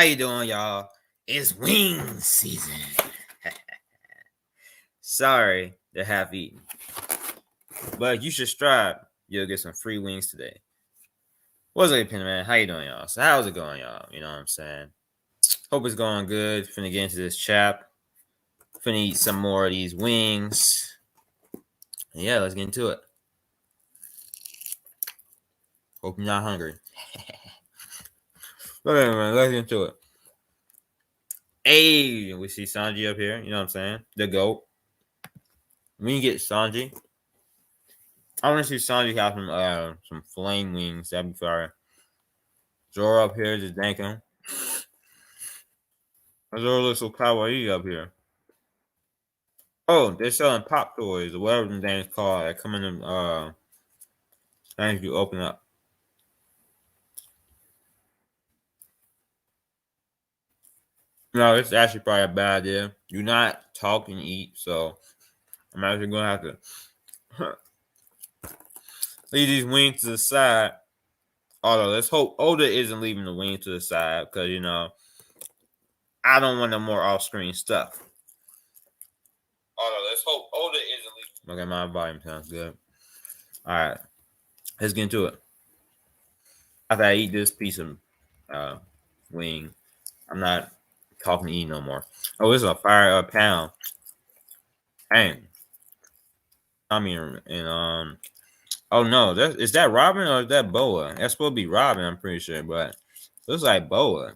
How you doing, y'all? It's wing season. Sorry to have eaten, but you should strive. You'll get some free wings today. What's up, Penny Man? How you doing, y'all? So how's it going, y'all? You know what I'm saying? Hope it's going good. Finna get into this chap. Finna eat some more of these wings. Yeah, let's get into it. Hope you're not hungry. Okay, man, let's get into it. Hey, we see Sanji up here. You know what I'm saying? The GOAT. When you get Sanji, I want to see Sanji have some flame wings. That'd be fire. Zoro up here just danking. Zoro looks so kawaii up here. Oh, they're selling pop toys or whatever the thing's called that come in them things you open up. No, it's actually probably a bad idea. Do not talk and eat, so I'm actually gonna have to leave these wings to the side. Although let's hope Oda isn't leaving the wings to the side because I don't want no more off-screen stuff. Although let's hope Oda isn't leaving. Okay, my volume sounds good. All right, let's get into it. After I eat this piece of wing, I'm not talking to eat no more. Oh, this is a fire pound. Dang. I mean, and oh no, is that Robin or is that Boa? That's supposed to be Robin, I'm pretty sure, but looks like Boa.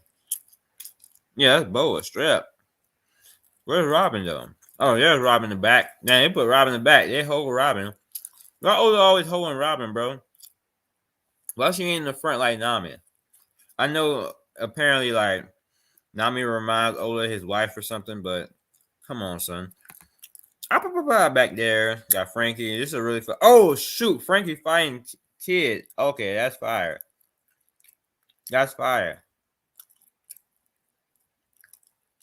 Yeah, that's Boa. Strap. Where's Robin though? Oh, there's Robin in the back. Now they put Robin in the back. They hold Robin. Why Oda always holding Robin, bro? Why she ain't in the front like Nami? I know apparently like Nami reminds Oda of his wife or something, but come on, son. Back there, got Frankie. This is a really fun. Oh shoot, Frankie fighting Kid. Okay, that's fire. That's fire.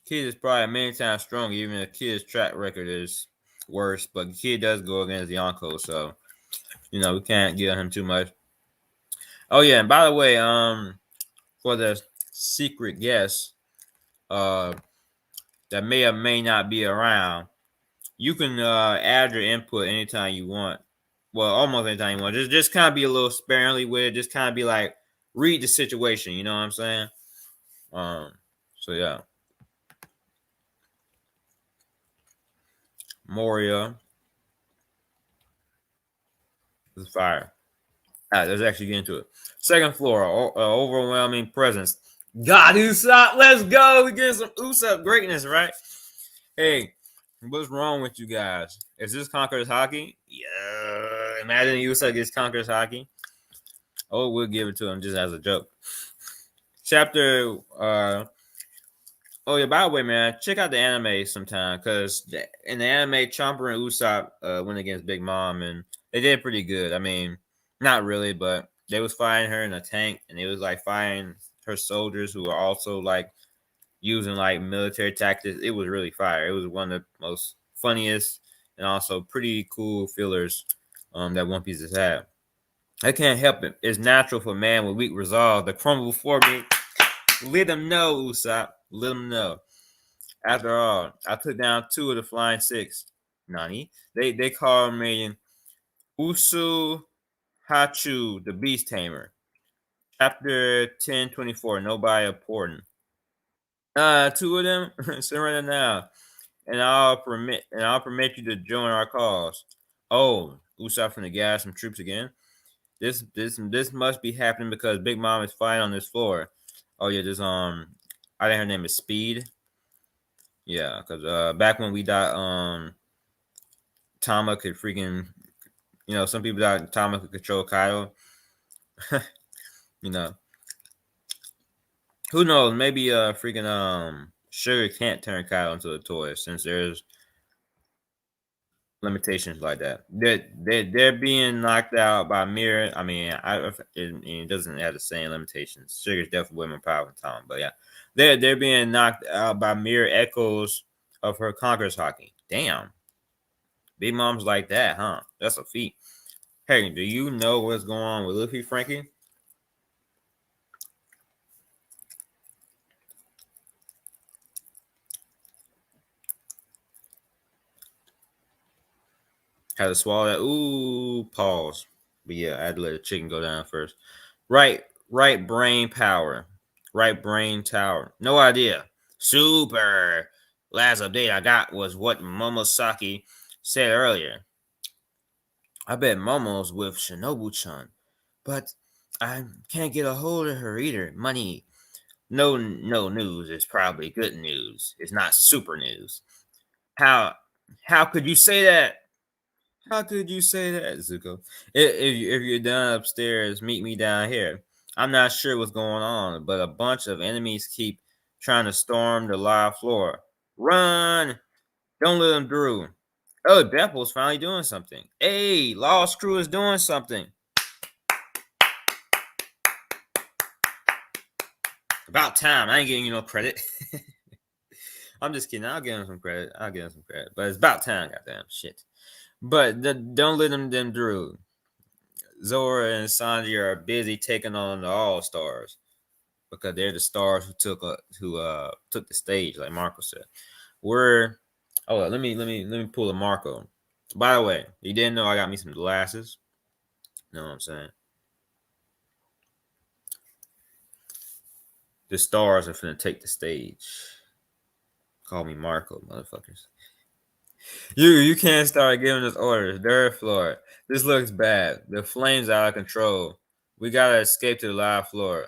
Kid is probably many times stronger, even if Kid's track record is worse. But Kid does go against Yonko, so we can't give him too much. Oh yeah, and by the way, for the secret guest, that may or may not be around, you can add your input anytime you want. Well, almost anytime you want. Just kind of be a little sparingly with it. Just kind of be like, read the situation. You know what I'm saying? So yeah. Moria is fire. All right, let's actually get into it. Second floor, overwhelming presence. God, Usopp, let's go. We get some Usopp greatness, right? Hey, what's wrong with you guys? Is this Conqueror's Hockey? Yeah. Imagine Usopp gets Conqueror's Hockey. Oh, we'll give it to him just as a joke. Chapter oh yeah, by the way, man, check out the anime sometime because in the anime, Chomper and Usopp went against Big Mom and they did pretty good. I mean, not really, but they was fighting her in a tank and they was like fighting her soldiers who were also like using like military tactics. It was really fire. It was one of the most funniest and also pretty cool fillers that One Piece has had. I can't help it. It's natural for man with weak resolve to crumble before me. Let them know, Usopp. Let them know. After all, I took down 2 of the Flying Six. Nani? They call me Usu Hachu, the Beast Tamer. Chapter 1024. Nobody important. 2 of them. Surrender now, and I'll permit you to join our cause. Oh, Usopp from the gas some troops again. This must be happening because Big Mom is fighting on this floor. Oh yeah, this I think her name is Speed. Yeah, because back when we thought Tama could freaking, some people thought Tama could control Kaido. you know, who knows? Maybe freaking Sugar can't turn Kaido into a toy since there's limitations like that. They're being knocked out by mirror. I mean, it doesn't have the same limitations. Sugar's definitely way more powerful than Tom, but yeah, they're being knocked out by mirror echoes of her Conqueror's Hockey. Damn, Big Mom's like that, huh? That's a feat. Hey, do you know what's going on with Luffy, Frankie? Had to swallow that. Ooh, pause. But yeah, I had to let the chicken go down first. Right brain power. Right brain tower. No idea. Super. Last update I got was what Momosaki said earlier. I bet Momo's with Shinobu-chan, but I can't get a hold of her either. Money. No news is probably good news. It's not super news. How how could you say that? How could you say that, Zuko? If you're done upstairs, meet me down here. I'm not sure what's going on, but a bunch of enemies keep trying to storm the live floor. Run! Don't let them through. Oh, Beppel's finally doing something. Hey, Lost Crew is doing something. About time. I ain't getting you no credit. I'm just kidding. I'll give him some credit. I'll give him some credit. But it's about time, goddamn shit. But don't let them through. Zora and Sanji are busy taking on the All Stars because they're the stars who took the stage, like Marco said. We're let me pull a Marco. By the way, you didn't know I got me some glasses. Know what I'm saying? The stars are finna take the stage. Call me Marco, motherfuckers. You can't start giving us orders. Third floor. This looks bad. The flames out of control. We gotta escape to the live floor.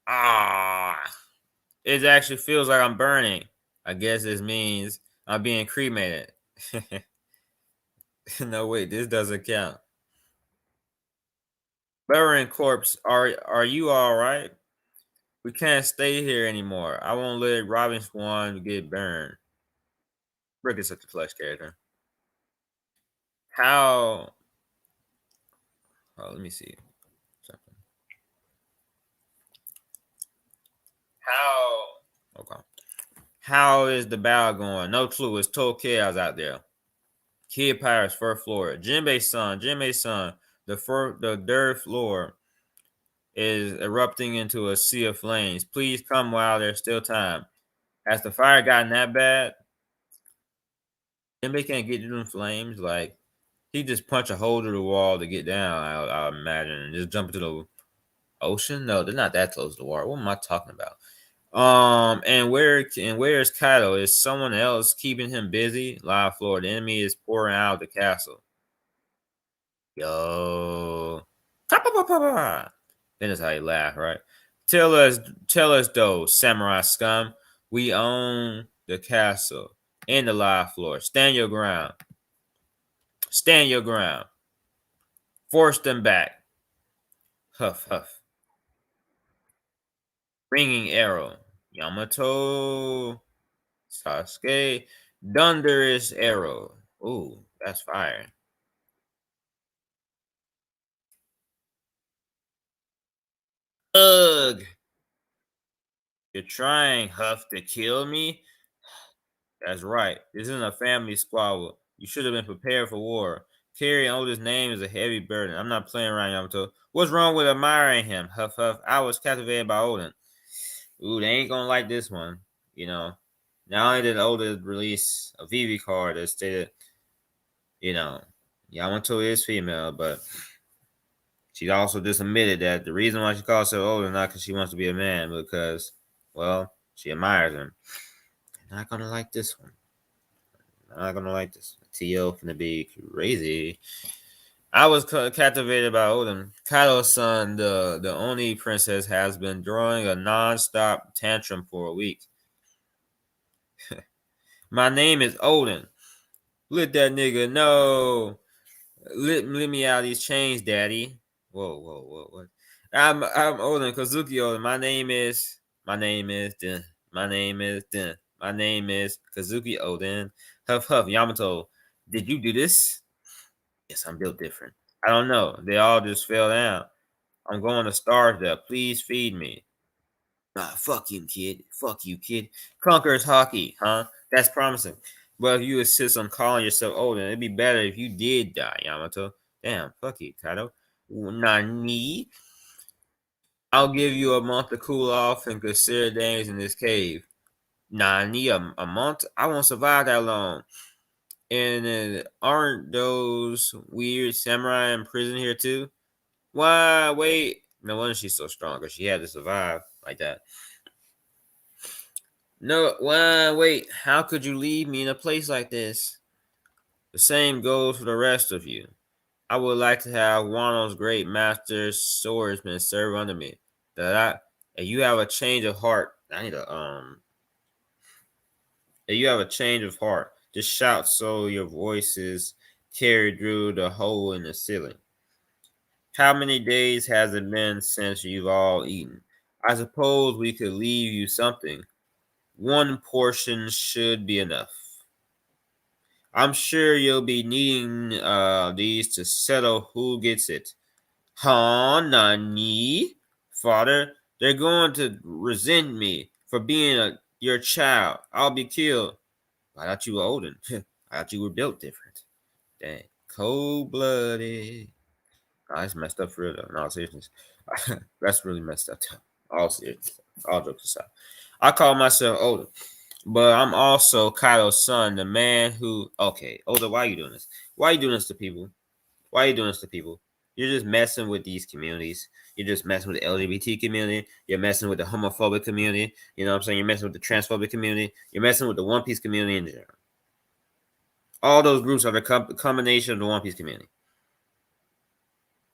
Ah, it actually feels like I'm burning. I guess this means I'm being cremated. No, wait, this doesn't count. Burning corpse, are you all right? We can't stay here anymore. I won't let Robin Swan get burned. Rick is such a clutch character. How? Oh, let me see something. How? Okay. How is the battle going? No clue. It's total chaos out there. Kid Pirates, first floor. Jinbei-san, the third floor is erupting into a sea of flames. Please come while there's still time. Has the fire gotten that bad? Jinbei can't get through them flames. Like he just punch a hole through the wall to get down. I imagine and just jump into the ocean. No, they're not that close to the water. What am I talking about? Where's Kaido? Is someone else keeping him busy? Live floor. The enemy is pouring out of the castle. Yo. Then that's how you laugh, right? Tell us, tell us though, samurai scum. We own the castle and the live floor. Stand your ground. Stand your ground. Force them back. Huff, huff. Ringing arrow. Yamato. Sasuke. Thunderous arrow. Ooh, that's fire. Ugh. You're trying, Huff, to kill me? That's right. This isn't a family squabble. You should have been prepared for war. Carrying Oda's name is a heavy burden. I'm not playing around, Yamato. What's wrong with admiring him? Huff Huff. I was captivated by Odin. Ooh, they ain't gonna like this one. You know. Not only did Oda release a VV card that stated, you know, Yamato is female, but she also just admitted that the reason why she calls herself Oda is not because she wants to be a man, but because, well, she admires him. Not gonna like this one. Not gonna like this. TL finna be crazy. I was captivated by Odin. Kaido's son, the only princess, has been throwing a non-stop tantrum for a week. My name is Odin. Let that nigga know. Let me out of these chains, daddy. Whoa, what? I'm Odin, Kazuki Odin. My name is dun. My name is Kazuki Odin. Huff huff Yamato. Did you do this? Yes, I'm built different. I don't know. They all just fell down. I'm going to starve there. Please feed me. Ah, fuck you, kid. Fuck you, kid. Conquerors hockey, huh? That's promising. But if you insist on calling yourself Odin, it'd be better if you did die, Yamato. Damn, fuck you, Kaido. Nani? I'll give you a month to cool off and consider things in this cave. Nani, a month? I won't survive that long. And then aren't those weird samurai in prison here too? Why? Wait. No wonder she's so strong because she had to survive like that. No, why? Wait. How could you leave me in a place like this? The same goes for the rest of you. I would like to have Wano's great master swordsman serve under me. That and you have a change of heart. I need to and you have a change of heart. Just shout so your voices carry through the hole in the ceiling. How many days has it been since you've all eaten? I suppose we could leave you something. One portion should be enough. I'm sure you'll be needing these to settle who gets it. Huh, Nani? Father, they're going to resent me for being your child. I'll be killed. I thought you were older. I thought you were built different. Dang. Cold blooded. Oh, that's messed up for real though. In all seriousness. That's really messed up though. All serious. All jokes aside. I call myself older. But I'm also Kaido's son, the man who okay, Oda, why are you doing this? Why are you doing this to people? Why are you doing this to people? You're just messing with these communities. You're just messing with the LGBT community. You're messing with the homophobic community. You know what I'm saying? You're messing with the transphobic community. You're messing with the One Piece community in general. All those groups are the combination of the One Piece community.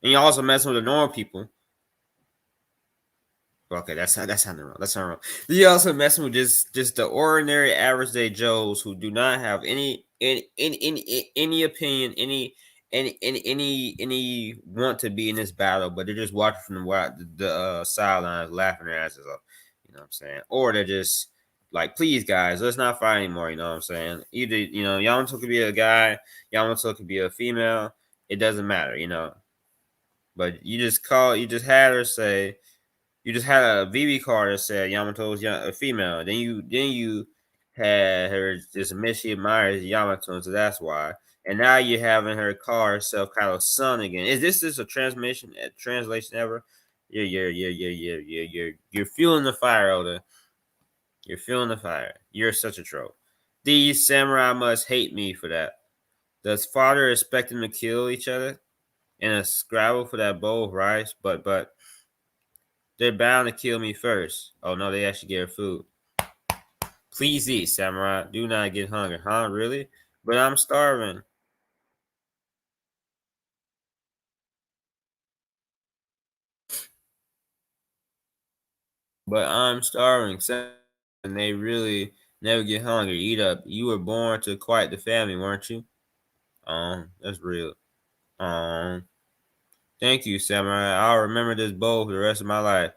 And you're also messing with the normal people. Okay, that's not wrong. That's not wrong. You also messing with just the ordinary average day Joes who do not have any opinion, any want to be in this battle, but they're just watching from the sidelines, laughing their asses off. You know what I'm saying? Or they're just like, please guys, let's not fight anymore. You know what I'm saying? Either Yamato could be a guy, Yamato could be a female. It doesn't matter, But you just had her say you just had a VB card that said Yamato was a female. Then you had her just admit she admires Yamato, so that's why. And now you're having her call herself Kylo's son again. Is this just a translation ever? You're fueling the fire, Oda. You're fueling the fire. You're such a troll. These samurai must hate me for that. Does father expect them to kill each other in a scrabble for that bowl of rice? But they're bound to kill me first. Oh no, they actually get her food. Please eat, samurai. Do not get hungry. Huh? Really? But I'm starving. But I'm starving. And they really never get hungry. Eat up. You were born to quite the family, weren't you? That's real. Um, thank you, samurai. I'll remember this bowl for the rest of my life.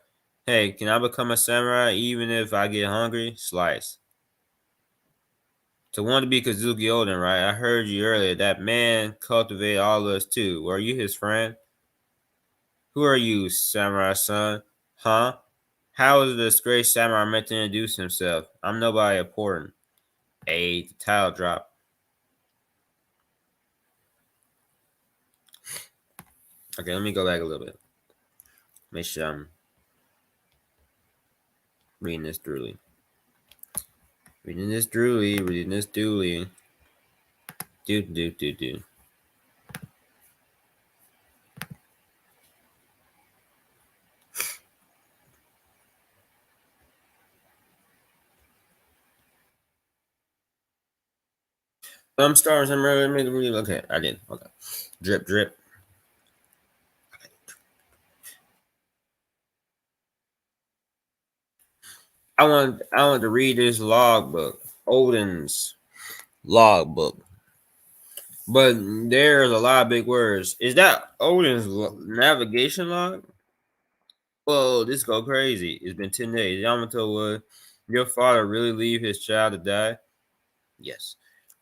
Hey, can I become a samurai even if I get hungry? Slice. To want to be Kazuki Oden, right? I heard you earlier. That man cultivated all of us too. Were you his friend? Who are you, samurai son? Huh? How is the disgraced samurai meant to introduce himself? I'm nobody important. The tile drop. Okay, let me go back a little bit. Make sure I'm reading this thoroughly. Reading this thoroughly. Reading this thoroughly. Do. I'm starting. I'm ready. Okay, I did. Okay. Drip, drip. I want to read this logbook. Odin's logbook. But there's a lot of big words. Is that Odin's navigation log? Whoa, this go crazy. It's been 10 days. Yamato, would your father really leave his child to die? Yes.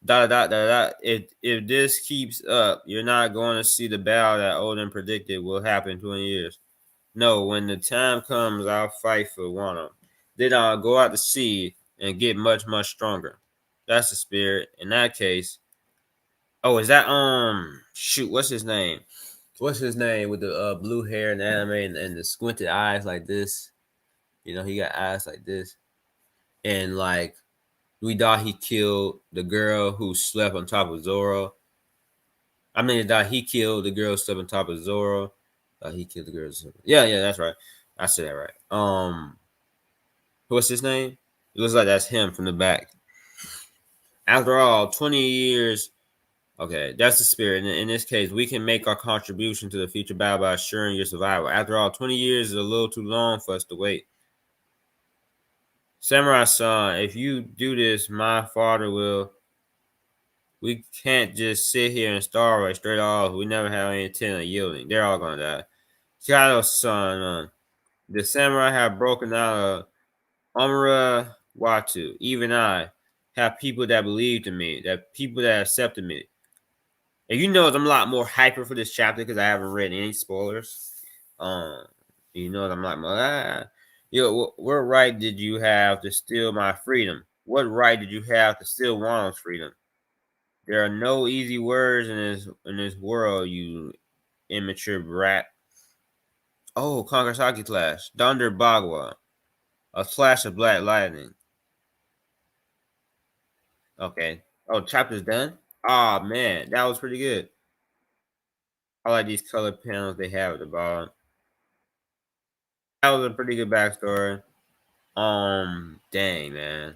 Dot. If this keeps up, you're not going to see the battle that Odin predicted will happen in 20 years. No, when the time comes, I'll fight for Wano. Then I'll go out to sea and get much, much stronger. That's the spirit. In that case, oh, is that shoot, what's his name? What's his name with the blue hair and the anime and the squinted eyes like this? He got eyes like this. And like We thought he killed the girl who slept on top of Zoro. I mean, that he killed the girl who slept on top of Zoro. He killed the girl. Yeah, yeah, that's right. I said that right. What's his name? It looks like that's him from the back. After all, 20 years. Okay, that's the spirit. In this case, we can make our contribution to the future battle by assuring your survival. After all, 20 years is a little too long for us to wait. Samurai son, if you do this, my father will. We can't just sit here and starve right straight off. We never have any intent of yielding. They're all gonna die. Shadow's son, the samurai have broken out of Amura Watu. Even I have people that believed in me, that people that accepted me. And you know I'm a lot more hyper for this chapter because I haven't read any spoilers. Um, you know I'm like, yo, what right did you have to steal my freedom? What right did you have to steal Wano's freedom? There are no easy words in this world, you immature brat. Oh, Kangasaki Clash, Thunder Bagua, a flash of black lightning. Okay. Oh, chapter's done. Oh man, that was pretty good. I like these color panels they have at the bottom. That was a pretty good backstory. Dang man.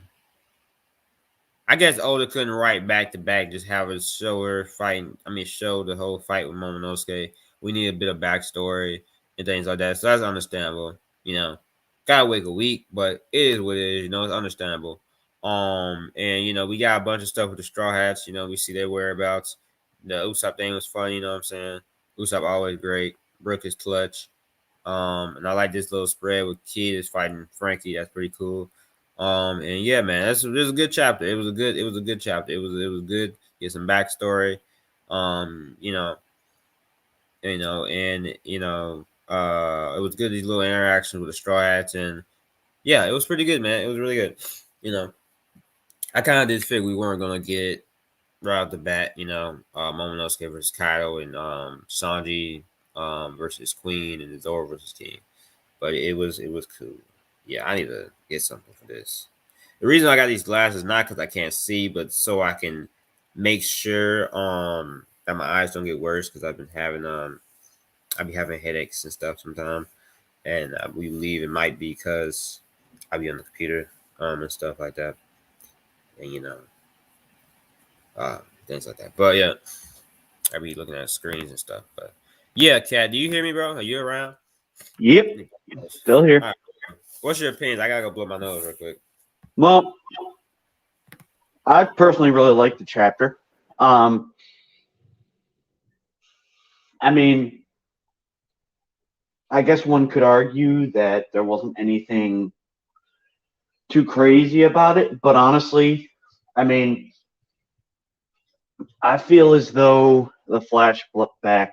I guess Oda couldn't write back to back, just have us show her fighting. I mean, show the whole fight with Momonosuke. We need a bit of backstory and things like that. So that's understandable. You know, gotta wait a week, but it is what it is. You know, it's understandable. And you know, we got a bunch of stuff with the Straw Hats. You know, we see their whereabouts. The Usopp thing was funny. You know what I'm saying? Usopp always great. Brook is clutch. And I like this little spread with Kid is fighting Frankie. That's pretty cool. And yeah, man, this was a good chapter. It was a good chapter. It was good. Get some backstory. You know, and it was good these little interactions with the Straw Hats, and yeah, it was pretty good, man. It was really good. You know, I kind of did figure we weren't gonna get right off the bat. You know, Momonosuke versus Kaido and Sanji versus Queen and Zoro versus King, but it was cool. Yeah, I need to get something for this. The reason I got these glasses not because I can't see, but so I can make sure that my eyes don't get worse because I've been having headaches and stuff sometimes, and we believe it might be because I be on the computer and stuff like that, and you know things like that. But yeah, I be looking at screens and stuff. But yeah, Kat, do you hear me, bro? Are you around? Yep, still here. All right. What's your opinions? I gotta go blow my nose real quick. Well, I personally really like the chapter. I mean, I guess one could argue that there wasn't anything too crazy about it, but honestly, I mean, I feel as though the flashback,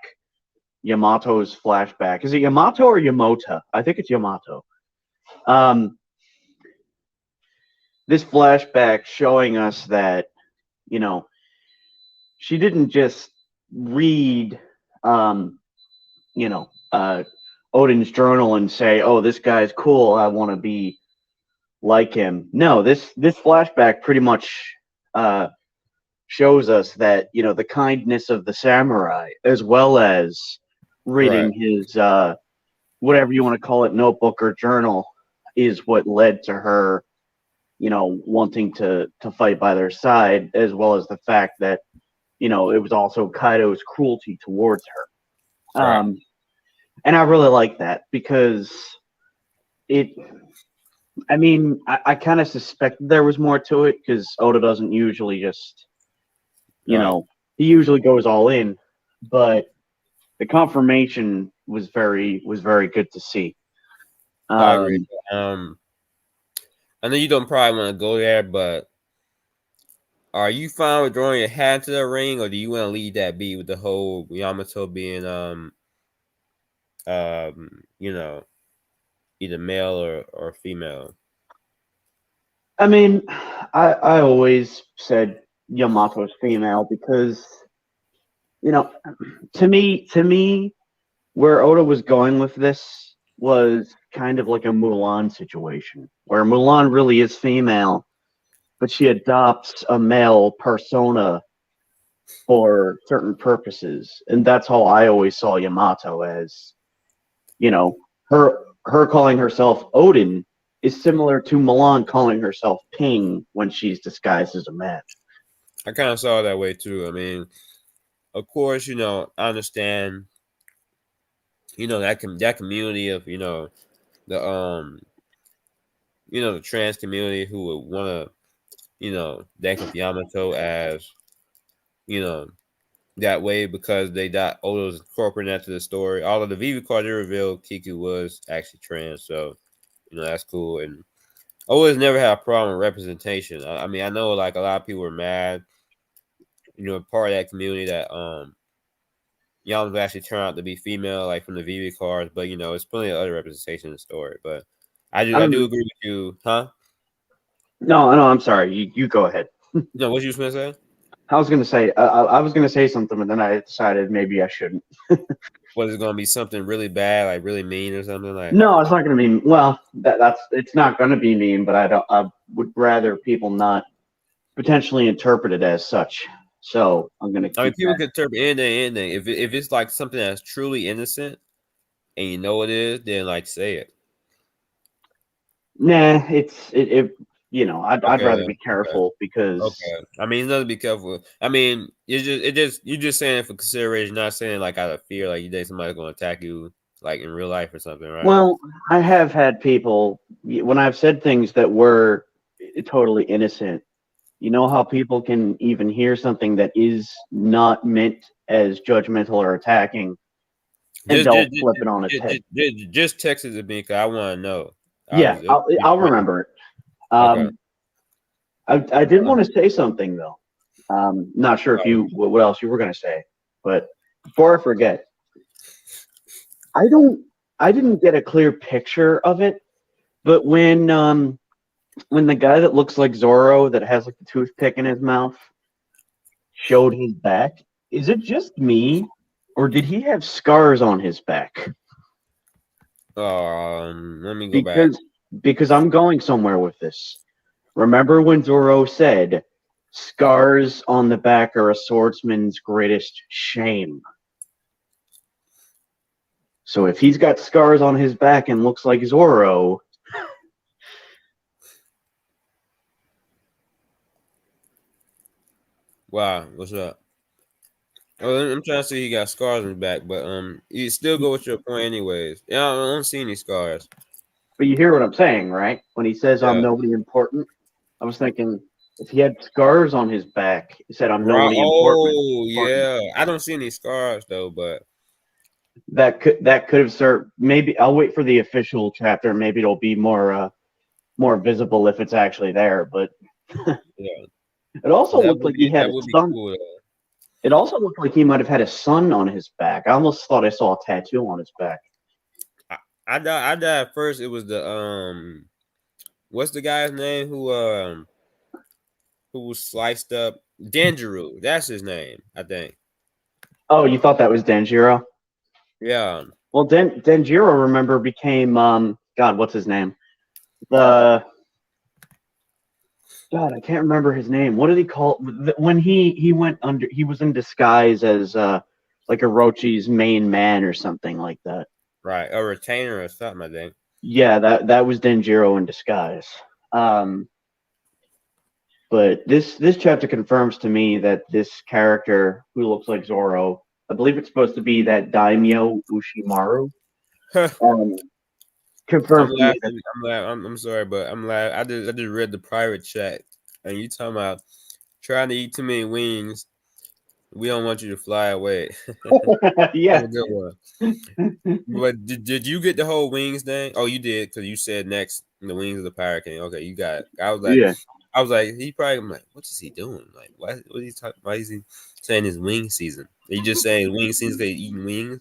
Yamato's flashback, is it Yamato or Yamota? I think it's Yamato. This flashback showing us that, you know, she didn't just read, you know, Odin's journal and say, "Oh, this guy's cool. I want to be like him." No, this flashback pretty much shows us that, you know, the kindness of the samurai, as well as reading Right. his whatever you want to call it, notebook or journal, is what led to her, you know, wanting to fight by their side, as well as the fact that, you know, it was also Kaido's cruelty towards her. Right. And I really like that because it. I mean, I kind of suspected there was more to it because Oda doesn't usually just, you Right. know, he usually goes all in, but the confirmation was very good to see. I agree. Um, I know you don't probably want to go there, but are you fine with throwing your hat to the ring, or do you want to leave that be with the whole Yamato being you know, either male or female? I mean, I always said Yamato's female because, you know, to me, where Oda was going with this was kind of like a Mulan situation, where Mulan really is female, but she adopts a male persona for certain purposes, and that's how I always saw Yamato as, you know, her calling herself Odin is similar to Milan calling herself Ping when she's disguised as a man. I kind of saw it that way too. I mean, of course, I understand, that community of, the the trans community who would want to, think of Yamato as, you know, that way because they got Odo's incorporated into the story. All of the VV cards they revealed, Kiku was actually trans, so that's cool. And I always never had a problem with representation. I mean, I know like a lot of people were mad, part of that community that Yamato actually turned out to be female, like from the VV cards, but it's plenty of other representation in the story. But I do I'm agree with you, huh? no, I'm sorry. You go ahead. No, what you was gonna say? I was gonna say I was gonna say something, but then I decided maybe I shouldn't. Was it gonna be something really bad, like really mean or something like? No, it's not gonna be. Well, that's it's not gonna be mean, but I would rather people not potentially interpret it as such. So I'm gonna I mean, keep people that. can interpret anything. If it's like something that's truly innocent and you know it is, then like say it. Nah, it I'd Okay rather then. be Okay. careful because Okay. I mean, nothing to be careful. I mean, you're just saying it for consideration, not saying like out of fear, like you think somebody's gonna attack you like in real life or something, right? well, I have had people when I've said things that were totally innocent. You know how people can even hear something that is not meant as judgmental or attacking, and Just they'll just just, flip it on its head. just text it to me because I want to know. Yeah, I'll remember it. Okay. Um, I did want to say something though. Not sure if you what else you were going to say, but before I forget, I don't I didn't get a clear picture of it, but when the guy that looks like Zorro that has like the toothpick in his mouth showed his back, is it just me or did he have scars on his back? Let me go back. Because I'm going somewhere with this. Remember when Zorro said, "Scars on the back are a swordsman's greatest shame." So if he's got scars on his back and looks like Zorro, Wow, what's up? Oh, I'm trying to see he got scars on his back, but you still go with your point anyways. Yeah, I don't see any scars. but you hear what I'm saying, right? When he says I'm Yeah. nobody important, I was thinking if he had scars on his back, he said I'm Right. nobody Oh, important. yeah. I don't see any scars though, but That could have served. Maybe I'll wait for the official chapter. Maybe it'll be more visible if it's actually there. But yeah, it also looked like he had that a would be son. cool though. It also looked like he might have had a sun on his back. I almost thought I saw a tattoo on his back. I, I died at first. It was the what's the guy's name who was sliced up? Dangerous. That's his name, I think. Oh, you thought that was Denjiro? Yeah. Well, Denjiro, remember, became God, what's his name? The God, I can't remember his name. What did he call when he went under? He was in disguise as like Orochi's main man or something like that. Right. A retainer or something, I think. Yeah, that was Denjiro in disguise. Um, but this chapter confirms to me that this character who looks like Zoro, I believe it's supposed to be that Daimyo Ushimaru. Um, I'm confirms to me that laughing. I'm sorry, but I'm laughing. I just read the private chat, and you talking about trying to eat too many wings. We don't want you to fly away. That's yeah, a good one. But did you get the whole wings thing? Oh, you did because you said next the wings of the Pirate King. Okay, you got it. yeah. I was like, he probably. I'm like, what is he doing? Like, what is he talking? Why is he saying his wing season? Are you just saying wing season because he's eating wings?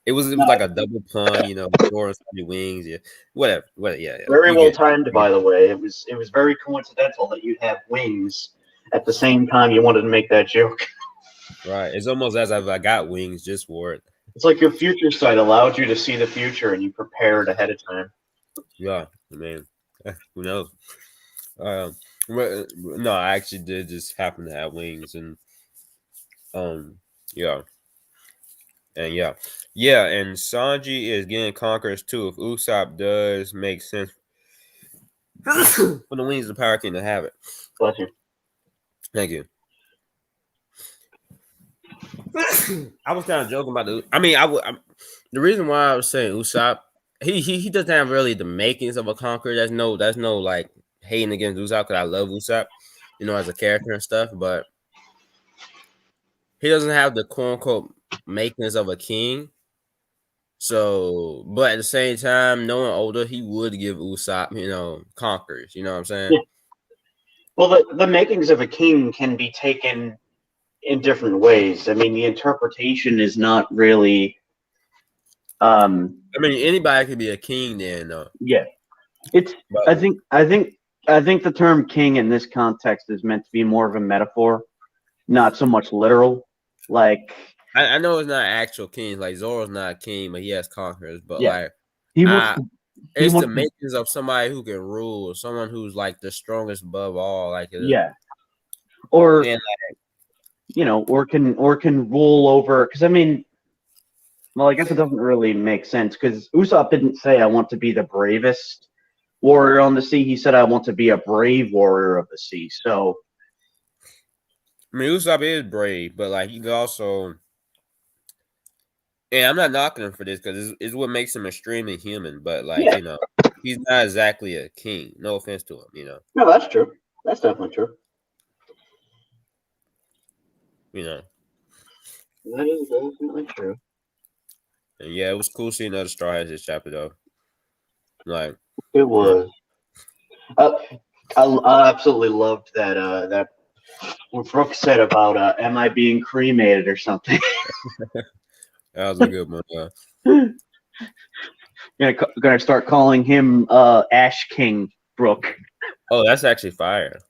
It was like a double pun, four your wings, yeah, whatever, yeah, yeah. Very We well get timed, it. by the way. It was very coincidental that you'd have wings at the same time you wanted to make that joke. Right. It's almost as if I got wings just for it. It's like your future sight allowed you to see the future and you prepared ahead of time. Yeah, man. Who knows? No, I actually did just happen to have wings, and um, yeah, and yeah, and Sanji is getting conquerors too. If Usopp does make sense for the wings of the Power King to have it. Bless you. Thank you. I was kind of joking about the. I mean, the reason why I was saying Usopp, he doesn't have really the makings of a conqueror. That's no like hating against Usopp because I love Usopp, as a character and stuff. But he doesn't have the quote unquote makings of a king. So, but at the same time, knowing older, he would give Usopp, conquerors. You know what I'm saying? Yeah. Well, the makings of a king can be taken in different ways. I mean, the interpretation is not really. I mean, anybody could be a king then, though. Yeah, it's. But I think the term king in this context is meant to be more of a metaphor, not so much literal. Like, I know it's not actual king. Like Zoro's not a king, but he has conquerors. But yeah, like, he wants I to. He it's the wants to. makings of somebody who can rule, someone who's like the strongest above all. Like, Yeah, or and or can rule over. Because I mean, well, I guess it doesn't really make sense because Usopp didn't say I want to be the bravest warrior on the sea. He said I want to be a brave warrior of the sea. So I mean, Usopp is brave, but like he could also. And I'm not knocking him for this because it's what makes him extremely human. But like, yeah, he's not exactly a king. No offense to him. no, that's true. That's definitely true. You know. That is definitely true. And yeah, it was cool seeing other Straw Hats this chapter though. Like, It yeah. was. I absolutely loved that what Brooke said about am I being cremated or something. That was a good one. Gonna start calling him Ash King Brooke. Oh, that's actually fire.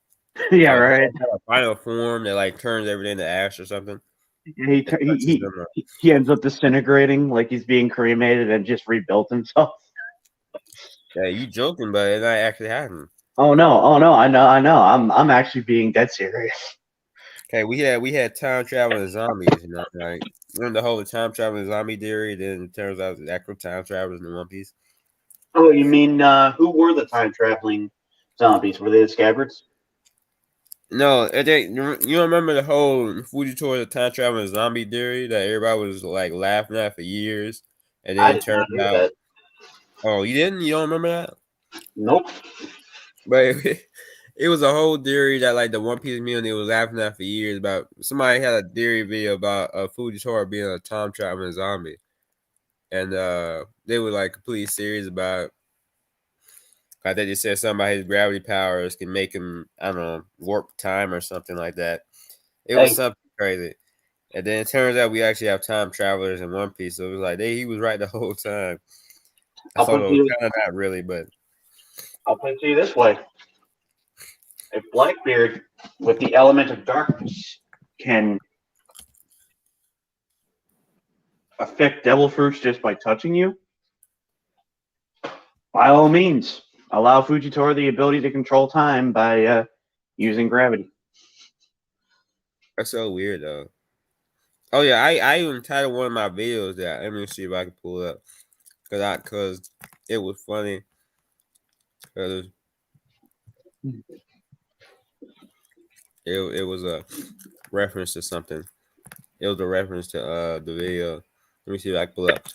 Yeah, Like, right. a final form that like turns everything to ash or something. He, It touches he them. he ends up disintegrating like he's being cremated and just rebuilt himself. Yeah, you joking, but it might actually happen. Oh no, I know. I'm actually being dead serious. Okay, we had time traveling zombies, like remember the whole time traveling zombie theory. Then it turns out it's actual time travelers in One Piece. Oh, you mean who were the time traveling zombies? Were they the scabbards? No, you remember the whole Fujitora time traveling zombie theory that everybody was like laughing at for years, and then I it did not turned hear out. that. Oh, you didn't? You don't remember that? Nope. But it was a whole theory that like the One Piece community was laughing at for years about. Somebody had a theory video about Fujitora being a time traveling zombie, and they were like completely serious about it. I think they said something about his gravity powers can make him, I don't know, warp time or something like that. It was Hey, something crazy. And then it turns out we actually have time travelers in One Piece. So it was like he was right the whole time. I I'll thought put it it to was you. kind of not really, but I'll put it to you this way: if Blackbeard, with the element of darkness, can affect devil fruits just by touching you, by all means, allow Fujitora the ability to control time by using gravity. that's so weird though. Oh yeah, I even titled one of my videos that. Let me see if I can pull it up because it was funny. Cause it was a reference to something. It was a reference to the video. Let me see if I can pull up.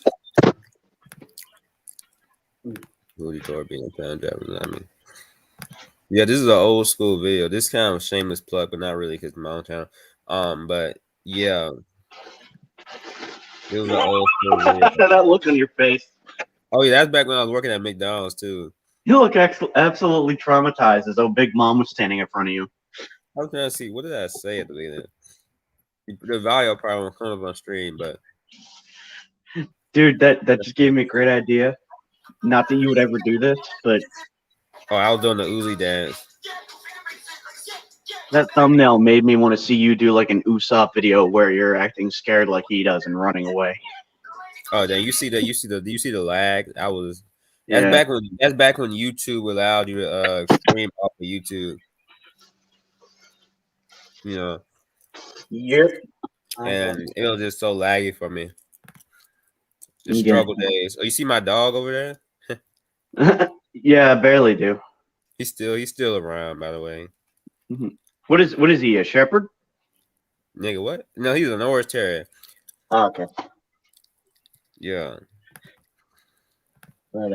Rudy Tor being a time traveler. I mean, yeah, this is an old school video. This kind of shameless plug, but not really because it's my own channel. But yeah, it was an old school video. That look on your face. Oh yeah, that's back when I was working at McDonald's too. You look absolutely traumatized as though Big Mom was standing in front of you. I was trying to see what did I say at the beginning. The value probably won't come up on stream, but Dude, that just gave me a great idea. Not that you would ever do this, but I was doing the Uzi dance. that thumbnail made me want to see you do like an Usopp video where you're acting scared like he does and running away. Oh, then you see the lag. Yeah. That's back when YouTube allowed you to stream off of YouTube, you know, Yep. and it was just so laggy for me. The Yeah. struggle days. Oh, you see my dog over there? Yeah, I barely do. He's still around, by the way. Mhm. What is he? A shepherd? Nigga, what? No, he's an Norris Terrier. Oh, okay. Yeah. But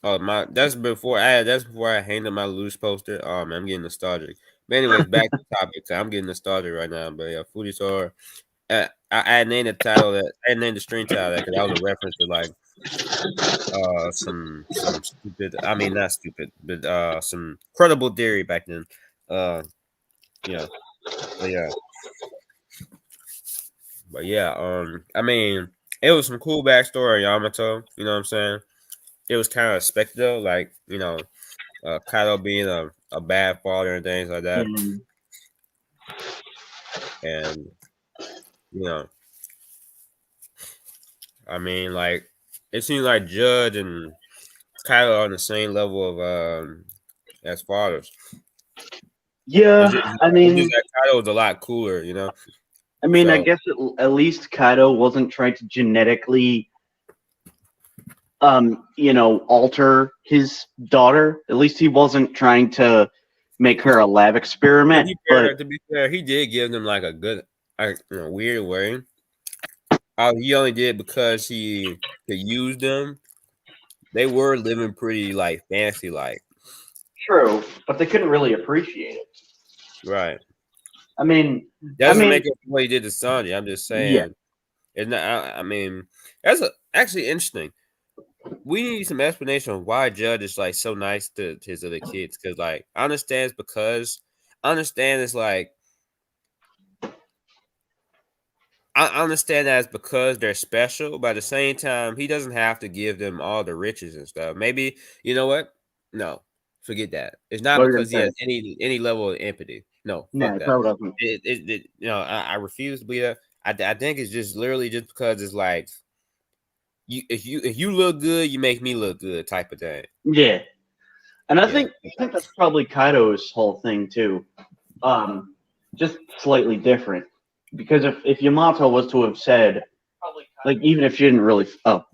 Oh my, that's before I handed my loose poster. Oh man, I'm getting nostalgic. But anyways, back to the topic. I'm getting nostalgic right now. But yeah, Foodie Tour. I named the title that I named the stream title that because that was a reference to like some stupid. I mean not stupid, but some credible theory back then. Uh yeah, but yeah, but yeah. I mean it was some cool backstory Yamato. You know what I'm saying? It was kind of expected though, like Kaido being a bad father and things like that, mm, and you know, I mean like it seems like Judge and Kaido are on the same level of as fathers. yeah, It's just that Kaido was a lot cooler, you know. I So guess at least Kaido wasn't trying to genetically, alter his daughter. At least he wasn't trying to make her a lab experiment. But to be fair, he did give them like a good, like weird way. He only did because he could use them. They were living pretty like fancy, like true, but they couldn't really appreciate it. right. I mean, That I doesn't mean, make up for what he did to Sanji. I'm just yeah, saying. It's not. I mean, that's actually interesting. We need some explanation of why Judge is like so nice to his other kids. Because like, I understand it's like I understand that it's because they're special, but at the same time, he doesn't have to give them all the riches and stuff. Maybe you know what? No, forget that. It's not what are you because he gonna has say? any level of empathy. No, No, fuck it that. probably doesn't. I refuse to be that. I think it's just literally just because it's like if you look good, you make me look good type of thing. Yeah, and I Yeah. think that's probably Kaido's whole thing too. Just slightly different. Because if Yamato was to have said, like, even if she didn't really, oh,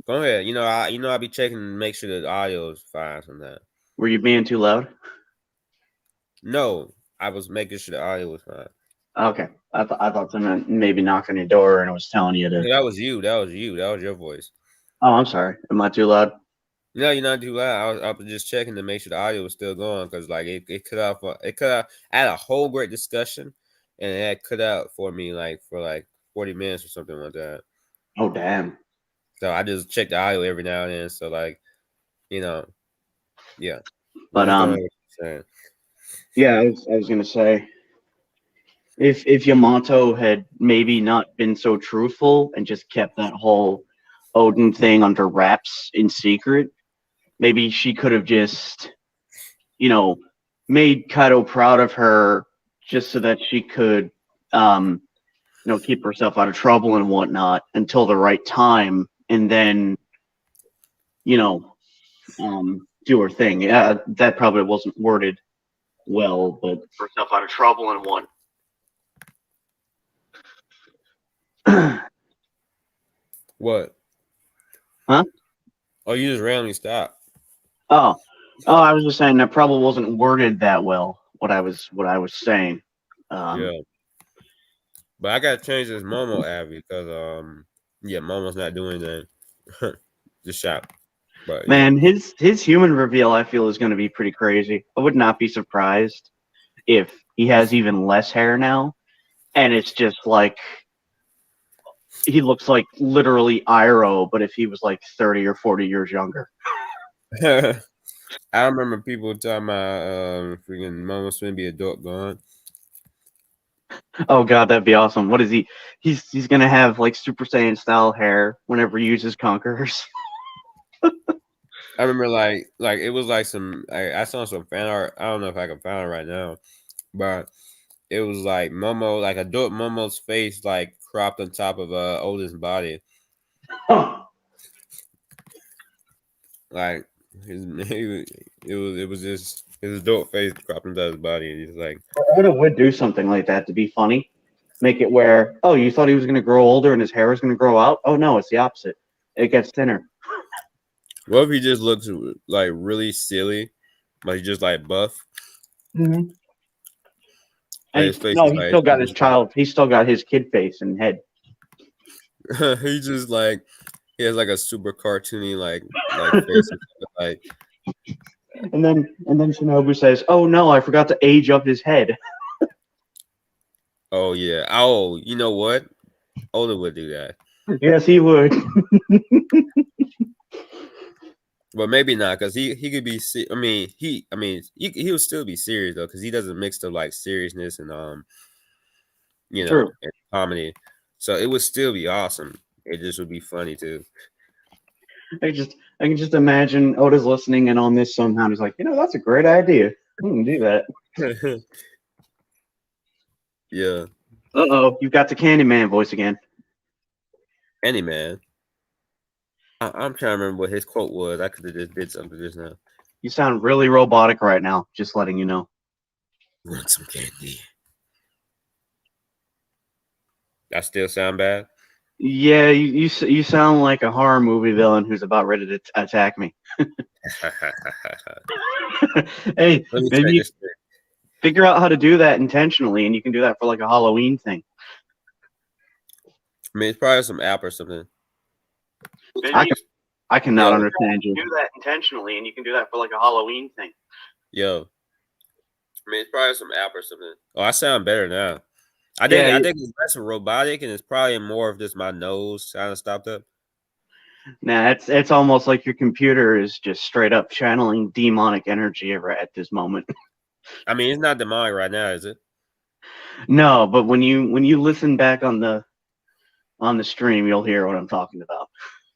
Go ahead. I'll be checking to make sure the audio is fine from that. were you being too loud? No, I was making sure the audio was fine. Okay, I thought someone maybe knocked on your door and it was telling you to. No, that was you. That was you. That was your voice. Oh, I'm sorry. Am I too loud? No, you're not too loud. I was just checking to make sure the audio was still going because like it cut off. It cut out. I had a whole great discussion, and it had cut out for me like for like 40 minutes or something like that. Oh, damn. So I just check the audio every now and then. So like you know, yeah. But But just go ahead with what you're saying. yeah, I was gonna say if Yamato had maybe not been so truthful and just kept that whole Odin thing under wraps in secret, maybe she could have just, you know, made Kaido proud of her just so that she could, keep herself out of trouble and whatnot until the right time, and then, you know, do her thing. Yeah, that probably wasn't worded well, but herself out of trouble and what. What? Huh? Oh, you just randomly stopped. Oh, I was just saying that probably wasn't worded that well. What I was saying. Um, Yeah, but I gotta change this Momo app because yeah, Momo's not doing anything. Just shop. But yeah. man, his human reveal I feel is going to be pretty crazy. I would not be surprised if he has even less hair now, and it's just like he looks like literally Iroh, but if he was like 30 or 40 years younger. I remember people talking about freaking Momo's gonna be adult gone. Oh god, that'd be awesome. What is he? He's gonna have like Super Saiyan style hair whenever he uses conquerors. I remember like it was like some I saw some fan art. I don't know if I can find it right now, but it was like Momo, like adult Momo's face like cropped on top of Odin's body. Like it was just his adult face cropped into his body, and he's like, Oda would do something like that to be funny. Make it where, oh, you thought he was going to grow older and his hair was going to grow out? Oh, no, it's the opposite. It gets thinner. what if he just looks like really silly, but he's just like buff, Mm-hmm. like And his face no, is he's like still got his child. He's still got his kid face and head. he's just like he has like a super cartoony like face, like And then Shinobu says, "Oh no, I forgot to age up his head." oh yeah, oh you know what, Oda would do that. Yes, he would. But maybe not, because he could be. He would still be serious though, because he doesn't mix the like seriousness and True. and comedy. So it would still be awesome. It just would be funny too. I can just imagine Oda's listening and on this somehow. He's like, that's a great idea. We can do that. Yeah, Uh-oh, you've got the Candyman voice again. any man. I'm trying to remember what his quote was. I could have just did something just now. You sound really robotic right now. Just letting you know. Want some candy? That still sound bad? Yeah, you sound like a horror movie villain who's about ready to attack me. Hey, Let me check maybe this thing. figure out how to do that intentionally, and you can do that for like a Halloween thing. I mean, it's probably some app or something. I cannot Yo. understand you. Do that intentionally, and you can do that for like a Halloween thing. Yo, I mean, it's probably some app or something. Oh, I sound better now. I Yeah, think it's less robotic, and it's probably more of just my nose kind of stopped up. Nah, it's almost like your computer is just straight up channeling demonic energy at this moment. I mean, it's not demonic right now, is it? No, but when you listen back on the stream, you'll hear what I'm talking about.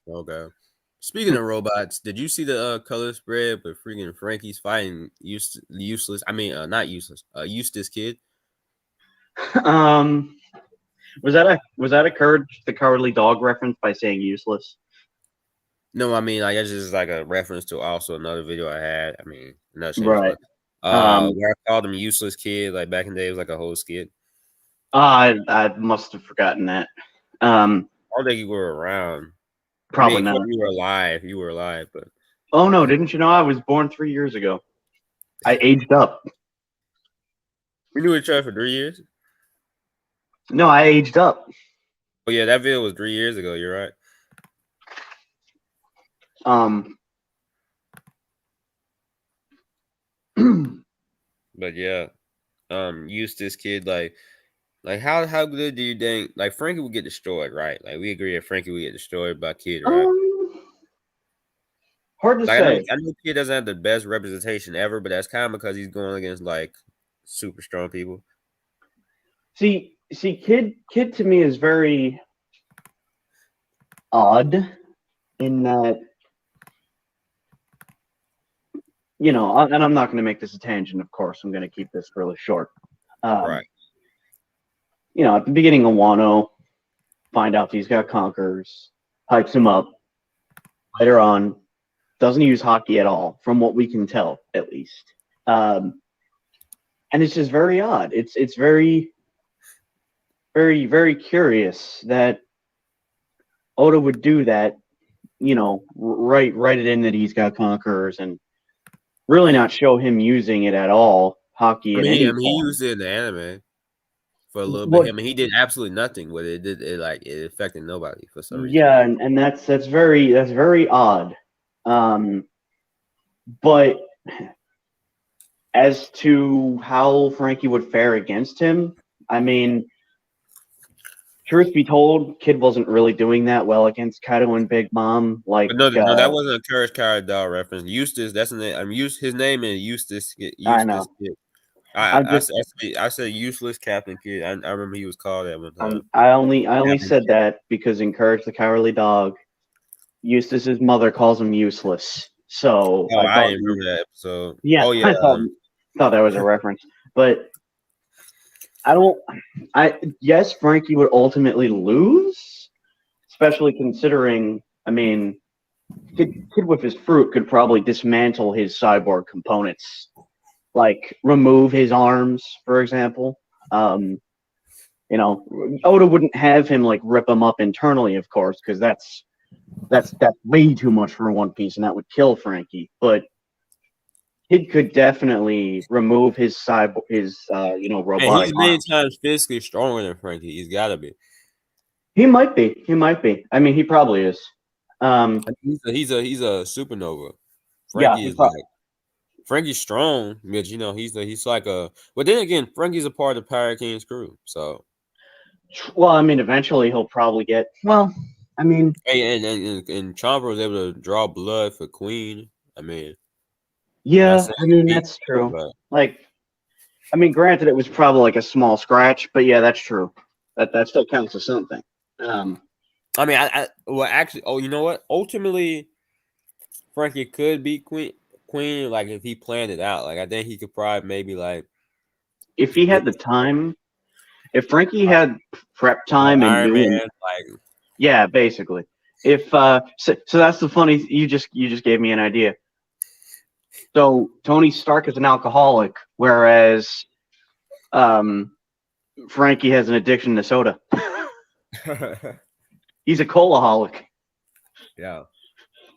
Okay. Speaking of robots, did you see the color spread with freaking Frankie's fighting useless? I mean, not useless. Eustace kid. Was that a Courage the Cowardly Dog reference by saying useless? No, I mean, I guess this is like a reference to also another video I had. I mean, not Right. where I called him useless kid. Like back in the day, it was like a whole skit. I must have forgotten that. I don't think you were around. Probably I mean, not. you were alive. You were alive, but Oh no, didn't you know I was born 3 years ago? I aged up. we knew each other for 3 years. No, I aged up. Oh yeah, that video was 3 years ago. You're right. But yeah, Eustace kid, like how good do you think like Frankie would get destroyed, right? Like we agree that Frankie would get destroyed by Kid, right? Hard to Like say. I know Kid doesn't have the best representation ever, but that's kind of because he's going against like super strong people. See, Kid to me is very odd in that, and I'm not going to make this a tangent, of course. I'm going to keep this really short. Right. At the beginning of Wano, find out he's got conquerors, hypes him up. Later on, doesn't use hockey at all, from what we can tell, at least. And it's just very odd. It's very, very, very curious that Oda would do that. Write it in that he's got conquerors and really not show him using it at all. Hockey in any form. He used it in the anime for a little bit. I mean, he did absolutely nothing with it. It affected nobody for some reason. Yeah, and that's very odd. But as to how Frankie would fare against him, I mean, truth be told, Kid wasn't really doing that well against Kaido and Big Mom. Like, But no, that wasn't a Courage Coward Dog reference. Eustace, that's the name. his name is Eustace. I know. Kid. I said useless Captain Kid. I remember he was called that one time. I only said that because in Courage the Cowardly Dog, Eustace's mother calls him useless. So I didn't remember that episode. Yeah, oh yeah. I thought that was a reference, but yes, Frankie would ultimately lose, especially considering, I mean, Kid with his fruit could probably dismantle his cyborg components, like remove his arms, for example. Um, Oda wouldn't have him like rip them up internally, of course, because that's way too much for One Piece, and that would kill Frankie. But Kid could definitely remove his And robotic he's many arms. times physically stronger than Frankie. He's got to be. He might be. He might be. I mean, he probably is. He's a supernova. Yeah, Frankie he is probably. like Frankie's strong, but he's like a. But then again, Frankie's a part of Pirate King's crew. So Well, I mean, eventually he'll probably get. Well, I mean, hey, and Chomper was able to draw blood for Queen. I mean, not yeah, saying I mean he beat, that's true. but Like, I mean, granted, it was probably like a small scratch, but yeah, that's true. That still counts as something. Um, I mean, well actually, oh, you know what? Ultimately, Frankie could beat Queen, like if he planned it out. Like I think he could probably maybe like if he get had the time, if Frankie had prep like time and Iron knew him, Man, like yeah, basically. If so that's the funny. You just gave me an idea. So Tony Stark is an alcoholic, whereas um, Frankie has an addiction to soda. He's a cola-holic. yeah.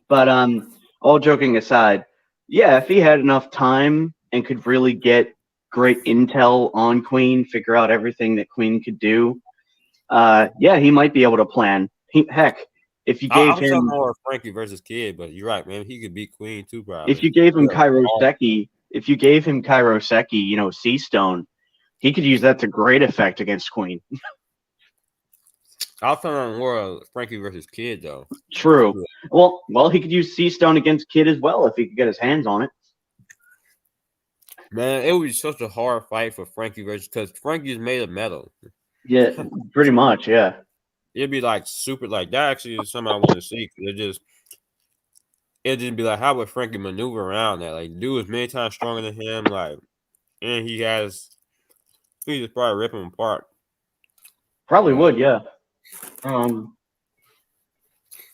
But all joking aside, yeah, if he had enough time and could really get great intel on Queen, figure out everything that Queen could do, yeah, he might be able to plan. Heck, if you I gave was talking him more Frankie versus Kid, but you're right, man. He could beat Queen too, if probably. you gave him Yeah. Kairoseki, Sea Stone, he could use that to great effect against Queen. I was talking about more Frankie versus Kid though. True. Well, he could use Sea Stone against Kid as well if he could get his hands on it. Man, it would be such a hard fight for Frankie versus because Frankie's made of metal. Yeah, pretty much. Yeah. It'd be like super like that. Actually, is something I want to see. It'd just be like how would Frankie maneuver around that? Like, dude is many times stronger than him. Like, and he just probably rip him apart. Probably But would. Yeah. Um.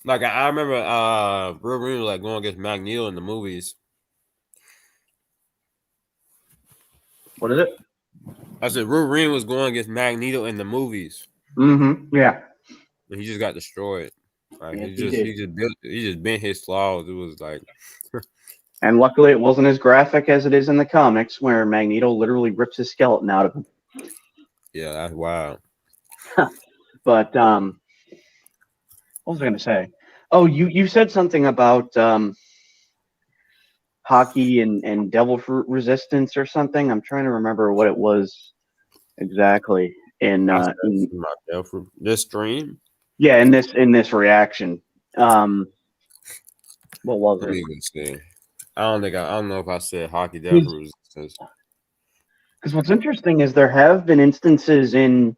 like I remember, Wolverine was like going against Magneto in the movies. What is it? I said Wolverine was going against Magneto in the movies, Mm-hmm. Yeah. and he just got destroyed. Like Yes, he did. he just bent his claws. It was like, And luckily, it wasn't as graphic as it is in the comics, where Magneto literally rips his skeleton out of him. yeah, that's wild. But what was I going to say? Oh, you said something about hockey and devil fruit resistance or something. I'm trying to remember what it was exactly I said myself for this stream. yeah in this reaction. Um, what was Let it? me even see. I don't know if I said hockey Because devil resistance. what's interesting is there have been instances in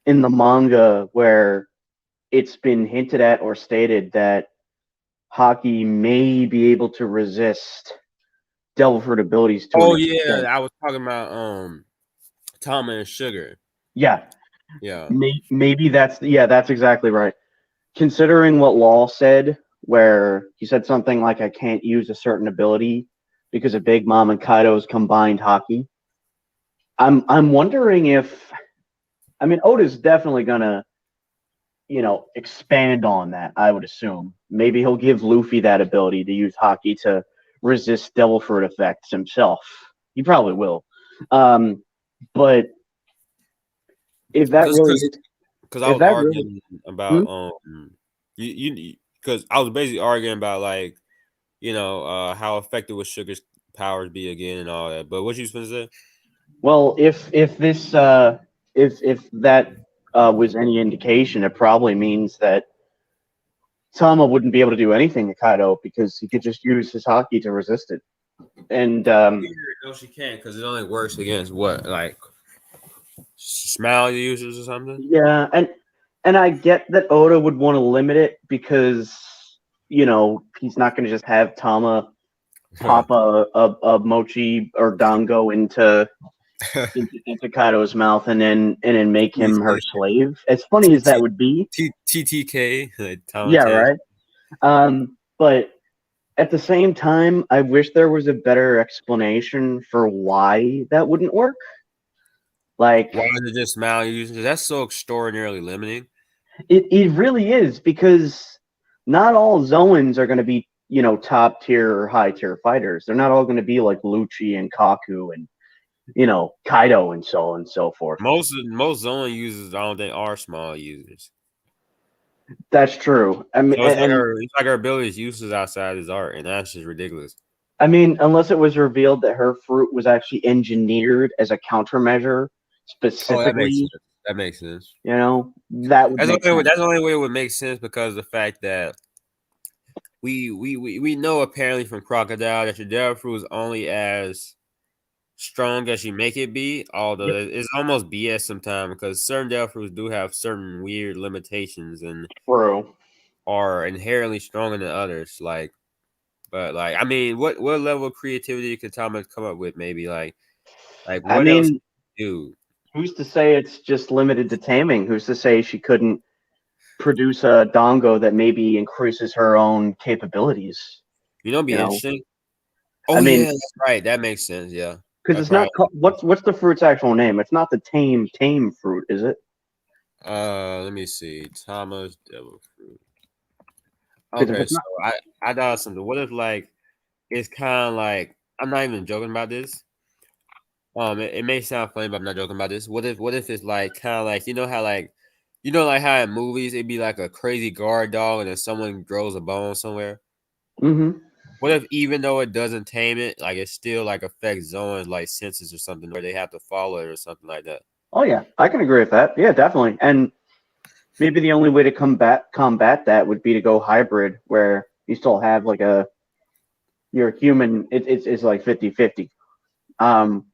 the manga where it's been hinted at or stated that hockey may be able to resist devil fruit abilities to an Oh yeah, extent. I was talking about Tom and Sugar. Yeah, Yeah. maybe that's exactly right. Considering what Law said, where he said something like, "I can't use a certain ability because of Big Mom and Kaido's combined hockey." I'm wondering if I mean Oda's definitely gonna expand on that. I would assume maybe he'll give Luffy that ability to use hockey to resist devil fruit effects himself. He probably will. But if that really Because is, I if was that really, arguing about hmm? you because I was basically arguing about like how effective would Sugar's powers be again and all that. But what you supposed to say? Well, if this if that was any indication, it probably means that Tama wouldn't be able to do anything to Kaido because he could just use his hockey to resist it. And No, she can't because it only works against what like smile users or something. yeah, and I get that Oda would want to limit it because he's not going to just have Tama pop a mochi or dango into Kaido's mouth and then make him her slave. As funny as that would be, TTK, like yeah, Tamate. right. But at the same time, I wish there was a better explanation for why that wouldn't work. Like Why is it just smile users? That's so extraordinarily limiting. it really is because not all Zoans are going to be, top tier or high tier fighters. They're not all going to be like Lucci and Kaku and Kaido and so on and so forth. Most zone users, I don't think, are small users. That's true. I mean, So it's like and her ability is useless outside his art, and that's just ridiculous. I mean, unless it was revealed that her fruit was actually engineered as a countermeasure Oh, that makes specifically, sense. That makes sense. that would make sense. That's the only way it would make sense because the fact that we know apparently from Crocodile that your devil fruit is only as strong as you make it be, although Yep. it's almost BS sometimes because certain devil fruits do have certain weird limitations and True. are inherently stronger than others. But I mean, what level of creativity could Thomas come up with? Maybe like I what else mean, do? who's to say it's just limited to taming? Who's to say she couldn't produce a dongo that maybe increases her own capabilities? You know, it'd be You know, interesting. I Oh yeah, mean, that's right. That makes sense. Yeah, because that it's not probably. what's the fruit's actual name? It's not the tame fruit, is it? Let me see. Thomas devil fruit. Because if Okay, it's so not, I thought of something. What if like it's kind of like I'm not even joking about this. It may sound funny, but I'm not joking about this. What if it's like kind of like how like how in movies it'd be like a crazy guard dog and then someone grows a bone somewhere. mm-hmm. What if even though it doesn't tame it, like it still like affects zones like senses or something where they have to follow it or something like that? Oh yeah, I can agree with that. Yeah, definitely. And maybe the only way to combat that would be to go hybrid, where you still have like you're human. It's like 50-50. Um,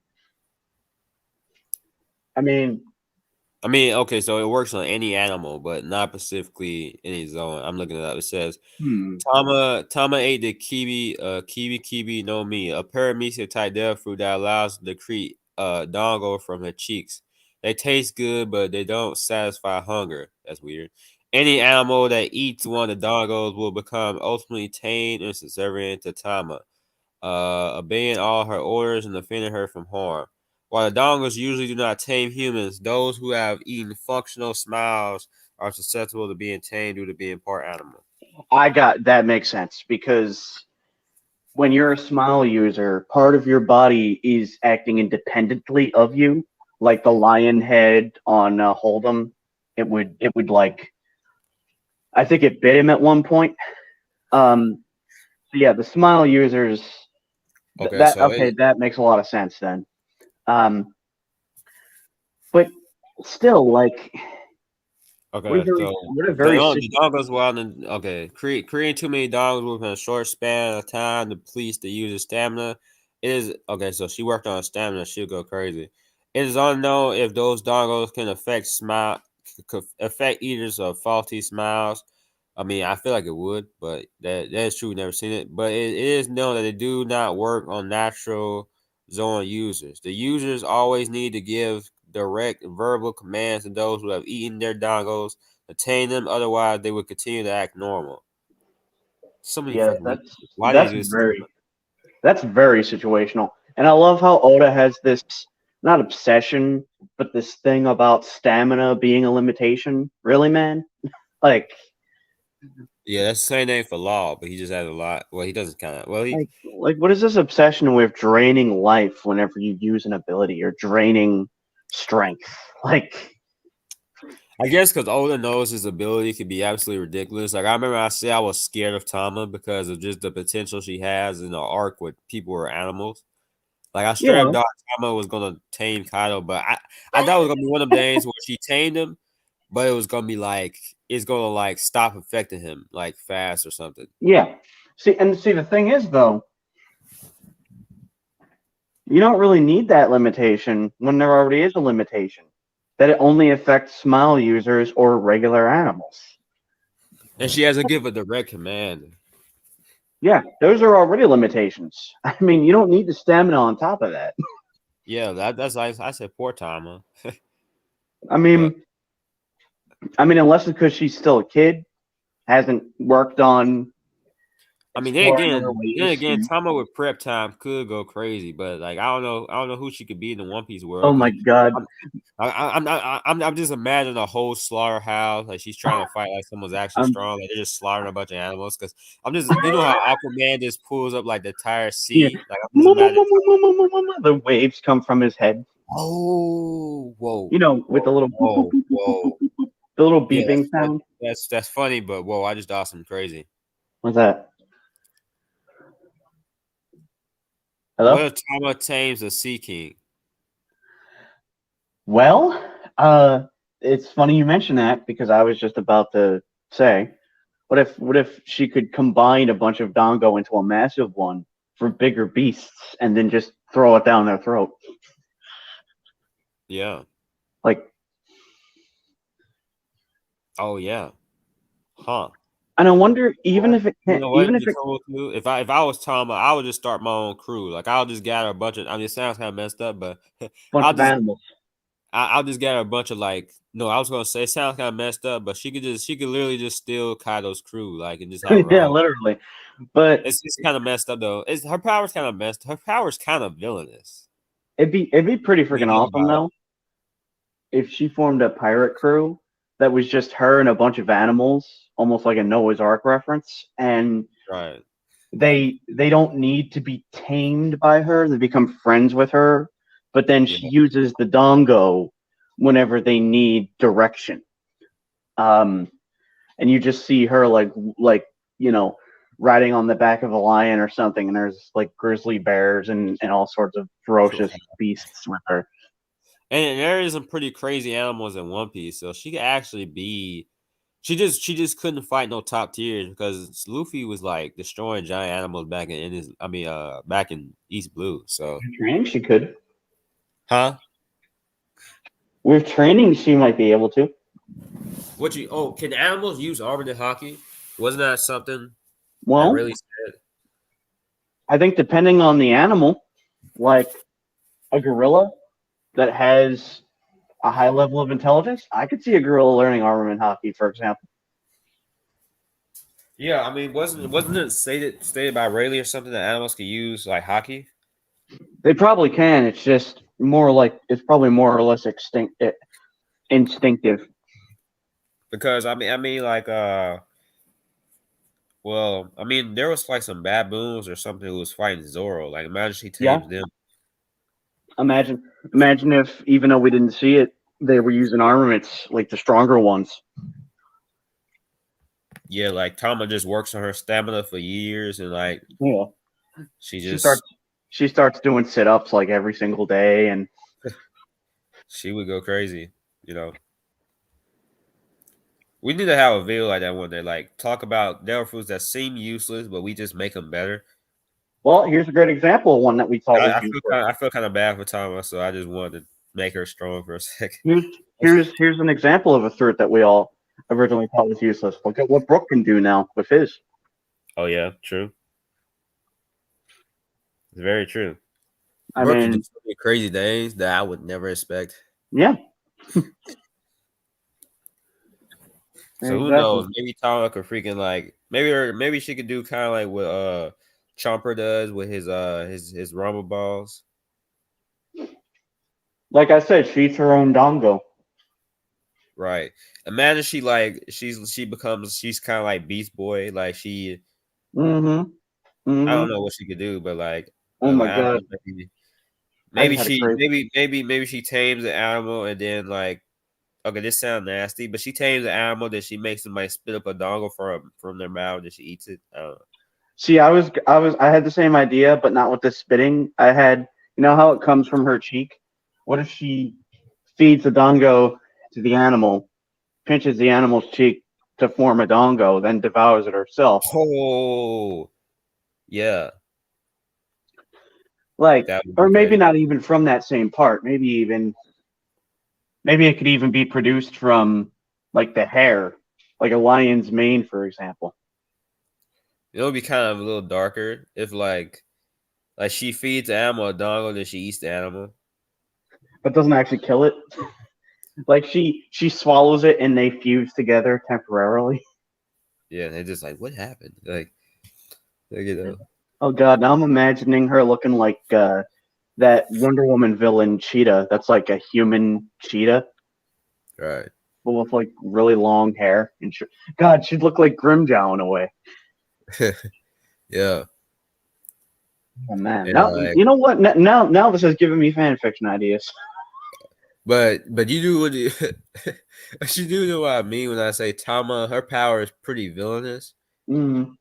I mean, I mean, okay, so it works on any animal, but not specifically any zone. I'm looking it up. It says hmm. Tama ate the kibi no mi, a paramecia type devil fruit that allows the create dongo from her cheeks. They taste good, but they don't satisfy hunger. That's weird. Any animal that eats one of the dongos will become ultimately tame and subservient to Tama, obeying all her orders and defending her from harm. While the dongos usually do not tame humans, those who have eaten functional smiles are susceptible to being tamed due to being part animal. I got that makes sense because when you're a smile user, part of your body is acting independently of you, like the lion head on Hold'em. It would like I think it bit him at one point. So yeah, the smile users Okay, that so okay, that makes a lot of sense then. Um, but still, like, okay, so what a very the dog goes wild and okay, creating too many dogs within a short span of time depletes the user's stamina. It is okay, so she worked on stamina, she'll go crazy. It is unknown if those doggos can affect eaters of faulty smiles. I mean, I feel like it would, but that's true. We've never seen it, but it is known that they do not work on natural zone users. The users always need to give direct verbal commands to those who have eaten their dongos to tame them. Otherwise, they would continue to act normal. So many yeah, fucking that's weaknesses. Why did he that's do this? very that's very situational. And I love how Oda has this not obsession, but this thing about stamina being a limitation. Really, man? Like Yeah, that's the same name for Law, but he just has a lot. Well, he doesn't kind of. Well, he. like what is this obsession with draining life whenever you use an ability or draining strength? Like I guess because Oda knows his ability could be absolutely ridiculous. Like I remember I said I was scared of Tama because of just the potential she has in the arc with people or animals. Like I straight up yeah, thought Tama was gonna tame Kaido, but I thought it was gonna be one of the days where she tamed him, but it was gonna be like it's gonna like stop affecting him like fast or something. yeah. See, the thing is though, you don't really need that limitation when there already is a limitation that it only affects smile users or regular animals. And she has to give a direct command. Yeah, those are already limitations. I mean, you don't need the stamina on top of that. Yeah, that's I said poor Tama, I but mean, unless it's because she's still a kid, hasn't worked on. I mean, explore other then ways. again, Tama with prep time could go crazy, but like I don't know who she could be in the One Piece Oh world my because god. I'm just imagining a whole slaughterhouse. Like she's trying to fight like someone's actually Um, strong. Like they're just slaughtering a bunch of animals. Because I'm just, you know how Aquaman just pulls up like the entire yeah. sea. Like I'm just imagining. The waves come from his head. Oh, whoa, You know, with the little boop, boop, whoa, boop, boop, boop, whoa. boop, boop, the little Yeah, beeping sound. that's funny, but whoa, I just thought something crazy. What's that? What Hello? if Tama tames a sea king? Well, it's funny you mention that because I was just about to say, what if she could combine a bunch of Dongo into a massive one for bigger beasts and then just throw it down their throat? Yeah. Like, Oh yeah. Huh. and I wonder, even What? if it You can't, know what even would if be it, cool too? If I was Tama, I would just start my own crew. Like I'll just gather a bunch of. I mean, it sounds kind of messed up, but bunch I'll of just animals. I'll just gather a bunch of like. No, I was gonna say it sounds kind of messed up, but she could literally just steal Kaido's crew, like, and just have her Yeah, own. literally. But It's kind of messed up though. It's her power's kind of messed. Her power's kind of villainous. it'd be pretty When you freaking think awesome about it. though if she formed a pirate crew that was just her and a bunch of animals, almost like a Noah's Ark reference, and Right. they don't need to be tamed by her. They become friends with her, but then Yeah. she uses the dongo whenever they need direction. Um, and you just see her like you know riding on the back of a lion or something, and there's like grizzly bears and all sorts of ferocious beasts with her. And there is some pretty crazy animals in One Piece, so she could actually be. She just couldn't fight no top tiers because Luffy was like destroying giant animals back in his. I mean, back in East Blue. So, Training, she could. huh? With training, she might be able to. What you? Oh, can animals use armored hockey? Wasn't that something that Well, really said? I think depending on the animal, like a gorilla that has a high level of intelligence, I could see a gorilla learning armament hockey, for example. Yeah, I mean, wasn't it stated by Rayleigh or something that animals could use like hockey? They probably can. It's just more like it's probably more or less instinctive. Because I mean, like, well, I mean, there was like some baboons or something who was fighting Zoro. Like, imagine she Yeah. tames them. Imagine if even though we didn't see it, they were using armaments like the stronger ones. Yeah, like Tama just works on her stamina for years, and like Yeah. she She starts just she starts doing sit ups like every single day and she would go crazy. You know, we need to have a video like that one day. Like talk about devil fruits that seem useless, but we just make them better. well, here's a great example of one that we thought was useless. I feel kind of bad for Tama, so I just wanted to make her strong for a second. Here's here's an example of a fruit that we all originally thought was useless. Look at what Brook can do now with his. Oh yeah, true. It's very true. I Brooke can do mean, so many crazy things that I would never expect. yeah, So who exactly. knows? Maybe Tama could freaking like maybe she could do kind of like what Chomper does with his rumble balls. Like I said, she eats her own dongo. Right. Imagine she like she's kind of like Beast Boy. Like she Mm-hmm. I don't Mm-hmm. know what she could do, but Oh my I don't god, know, I just had a crazy. maybe she tames the animal and then like okay, this sounds nasty, but she tames the animal, then she makes somebody spit up a dongle from their mouth, and she eats it. I don't know. See, I had the same idea, but not with the spitting. I had, you know how it comes from her cheek. What if she feeds the dongo to the animal, pinches the animal's cheek to form a dongo, then devours it herself? Oh, yeah, Like, that would or be maybe crazy. not even from that same part. Maybe it could even be produced from like the hair, like a lion's mane, for example. It would be kind of a little darker if like she feeds the animal a dongle, then she eats the animal. But doesn't actually kill it. Like she swallows it and they fuse together temporarily. Yeah, and they're just like, what happened? Like, Like, you know, Oh God, now I'm imagining her looking like that Wonder Woman villain Cheetah. That's like a human cheetah, right? but with like really long hair. And God, she'd look like Grimjow in a way. Yeah, Oh man, and now like, you know what? Now this is giving me fan fiction ideas. but you do what you, but you do know what I mean when I say Tama. Her power is pretty villainous Mm,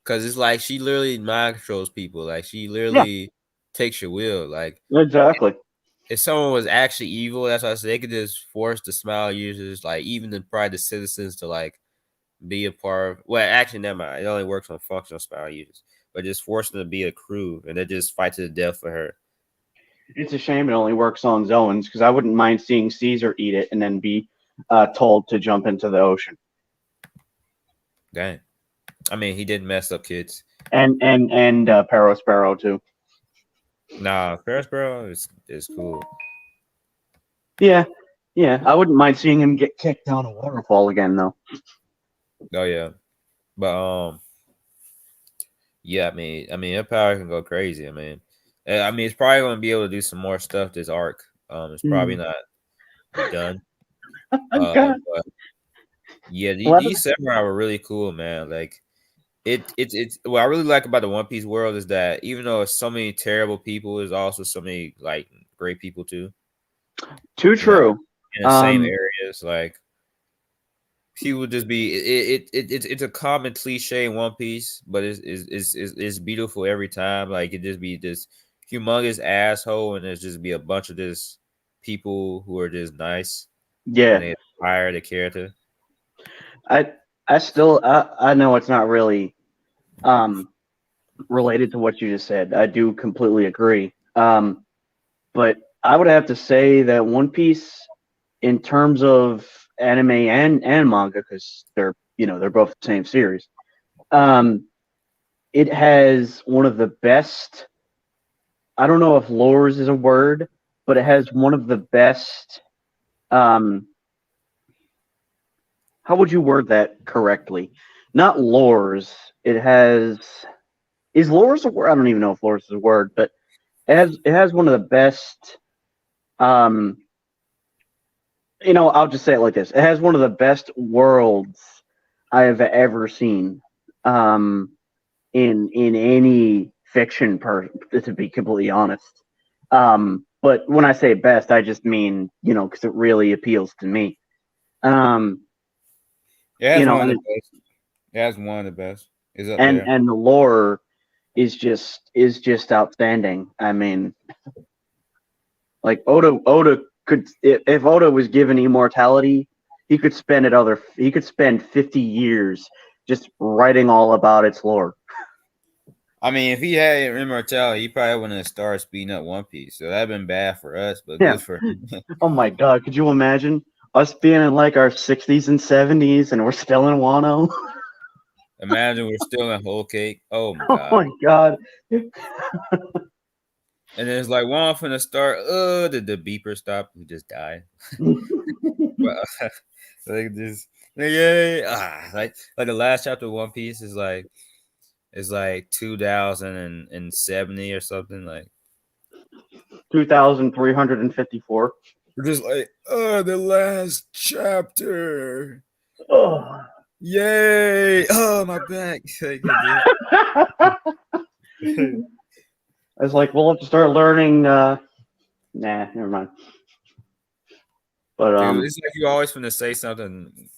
because it's like she literally mind controls people. Like she yeah, literally takes your will. Like exactly. if someone was actually evil, that's why I said they could just force the smile users, like even the probably the citizens, to like be a part of. Well, actually, never mind. It only works on functional smile users, but just force them to be a crew and they just fight to the death for her. It's a shame it only works on Zoans because I wouldn't mind seeing Caesar eat it and then be told to jump into the ocean. Dang. I mean, he didn't mess up kids. And Perospero too. Nah, Ferris Bueller is cool. Yeah, yeah. I wouldn't mind seeing him get kicked down a waterfall again though. Oh yeah, but yeah. I mean, her power can go crazy. I mean, it's probably gonna be able to do some more stuff this arc. It's probably Mm. not done. God, But yeah, what? these samurai were really cool, man. Like it's what I really like about the One Piece world is that even though it's so many terrible people, there's also so many like great people too. Too You know, true. in the same Um, areas. Like he would just be it's a common cliche in One Piece, but it's beautiful every time. Like it just be this humongous asshole, and there's just be a bunch of this people who are just nice and yeah. they admire the character. I I know it's not really um related to what you just said. I do completely agree. But I would have to say that One Piece, in terms of anime and manga, because they're both the same series. Um, it has one of the best. I don't know if lores is a word, but it has one of the best. Um, how would you word that correctly? Not lores. It has is lores a word? I don't even know if lores is a word, but it has one of the best. Um, I'll just say it like this: it has one of the best worlds I have ever seen. Um, in any fiction to be completely honest. But when I say best, I just mean, because it really appeals to me. Um, It you has know, one of the and best. It has one of the best. Is up and there. and the lore is just outstanding. I mean, like Oda could, if Oda was given immortality, he could spend 50 years just writing all about its lore. I mean, if he had immortality, he probably wouldn't have started speeding up One Piece. So that'd been bad for us, but Yeah. good for him. Oh my God, could you imagine us being in like our 60s and 70s and we're still in Wano? Imagine we're still in Whole Cake. Oh my Oh god. my God. And then it's like one from the start. Did the beeper stop? We just died. But like this, yeah, like the last chapter of One Piece is like 2070 or something. Like 2,354. we're just like, the last chapter. Oh. Yay! Oh, my back. Like, I was like, we'll have to start learning. Nah, never mind. But dude, it's like you always finna say something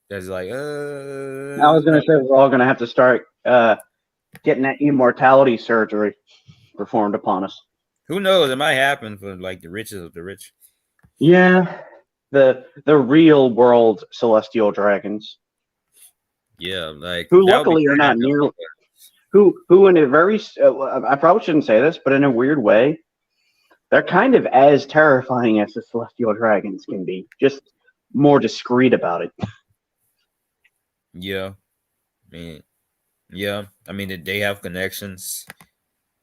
that's like, I was gonna no. say we're all gonna have to start getting that immortality surgery performed upon us. Who knows? It might happen for like the richest of the rich. Yeah, the real world celestial dragons, Yeah, like who that would be luckily are sad not though. nearly who in a very I probably shouldn't say this, but in a weird way, they're kind of as terrifying as the celestial dragons can be, just more discreet about it. Yeah, I mean, yeah. I mean, they have connections.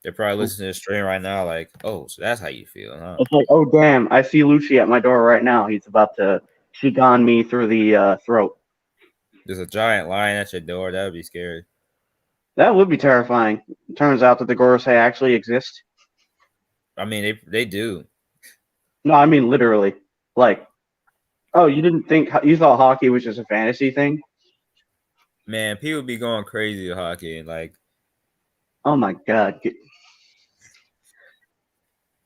They're probably listening to the stream right now, like, oh, so that's how you feel, huh? It's like, oh damn, I see Lucci at my door right now. He's about to shigan me through the throat. There's a giant lion at your door. That would be scary. That would be terrifying. Turns out that the Gorosei actually exist. I mean, they do. No, I mean literally. Like, oh, you didn't think you thought hockey was just a fantasy thing? Man, people be going crazy with hockey. Like, Oh my god,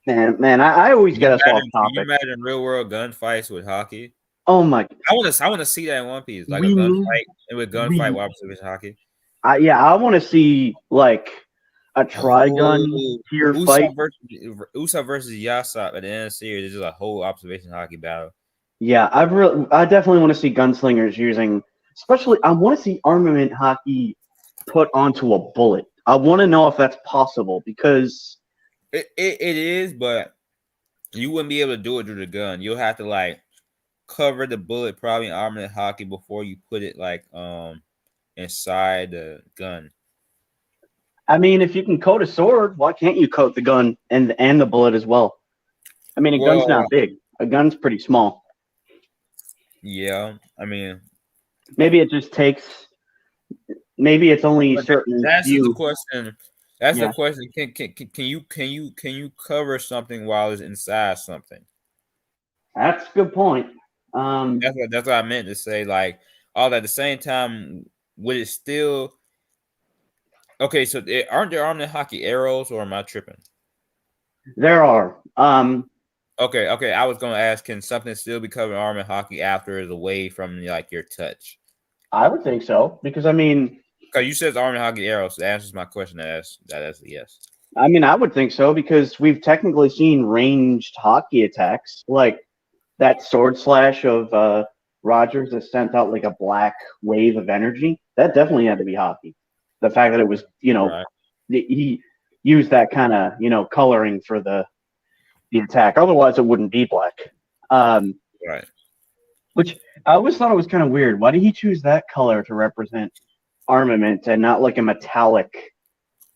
man, I always get us off can you topic. imagine real world gunfights with hockey? Oh my, I want to see that in One Piece, like a we need gunfight with gunfight we with observation hockey. yeah, I want to see like a Trigun Oh, tier fight. Usopp versus Yasop at the end of the series. It's just a whole observation hockey battle. Yeah, I definitely want to see gunslingers using, especially I want to see armament hockey put onto a bullet. I want to know if that's possible because It is, but you wouldn't be able to do it through the gun. You'll have to like cover the bullet probably in armored hockey before you put it like inside the gun. I mean, if you can coat a sword, why can't you coat the gun and the bullet as well? I mean, a gun's Well, not big. A gun's pretty small. yeah, I mean, Maybe it just takes. Maybe it's only but certain that's the few. question. That's the Yeah, question. Can you cover something while it's inside something? that's a good point. That's what I meant to say. Like all at the same time, would it still? Okay, so aren't there armed hockey arrows, or am I tripping? There are. Okay. I was gonna ask, can something still be covered in armored hockey after it's away from like your touch? I would think so because Because you said armored hockey arrows, so that answers my question. That's a yes. I would think so because we've technically seen ranged hockey attacks, like that sword slash of Rogers that sent out like a black wave of energy. That definitely had to be hockey. The fact that it was, Right. he used that kind of, coloring for the attack. Otherwise, it wouldn't be black. Um, Right. which I always thought it was kind of weird. Why did he choose that color to represent armament and not like a metallic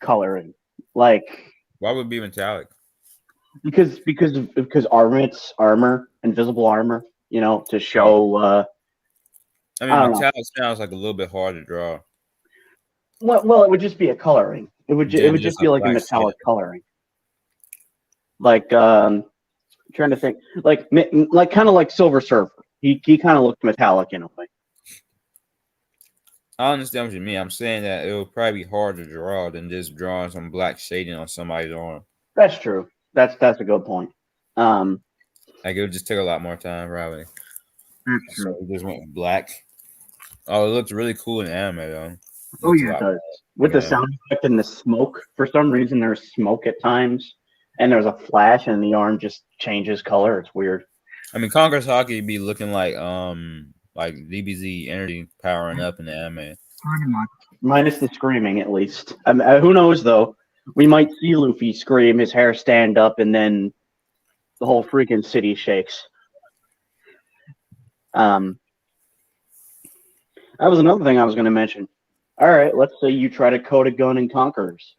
coloring? Like Why would it be metallic? because armament's armor, invisible armor. To Oh, show. I I mean, don't know. metallic sounds like a little bit hard to draw Well, it would just be a coloring. It than would just just a be like a black skin. metallic coloring. Like trying to think, like kind of like Silver Surfer. He kind of looked metallic in a way. I understand what you mean. I'm saying that it would probably be harder to draw than just drawing some black shading on somebody's arm. That's true. That's a good point. Um, Like it would just take a lot more time, probably. that's So true. it just went black. Oh, it looks really cool in anime though. It Oh looks a yeah, it lot does. With better the in anime. sound effect and the smoke. For some reason, there's smoke at times, and there's a flash, and the arm just changes color. It's weird. I mean, Conquer's Hockey be looking like DBZ energy powering up in the anime. Pretty much. Minus the screaming, at least. Who knows though? We might see Luffy scream, his hair stand up, and then the whole freaking city shakes. Um, that was another thing I was going to mention. All right, let's say you try to code a gun in Conquerors.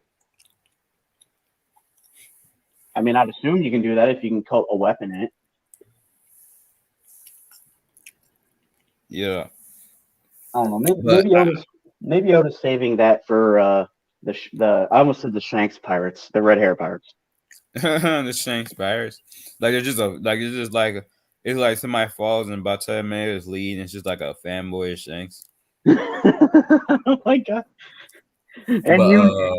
I mean, I'd assume you can do that if you can coat a weapon in it. Yeah, I don't know. Maybe, but maybe Oda's saving that for the. I almost said the Shanks Pirates, the red hair pirates. the Shanks virus, like it's like somebody falls and Bartolomeo is lead, and it's just like a fanboy of Shanks. Oh my god! But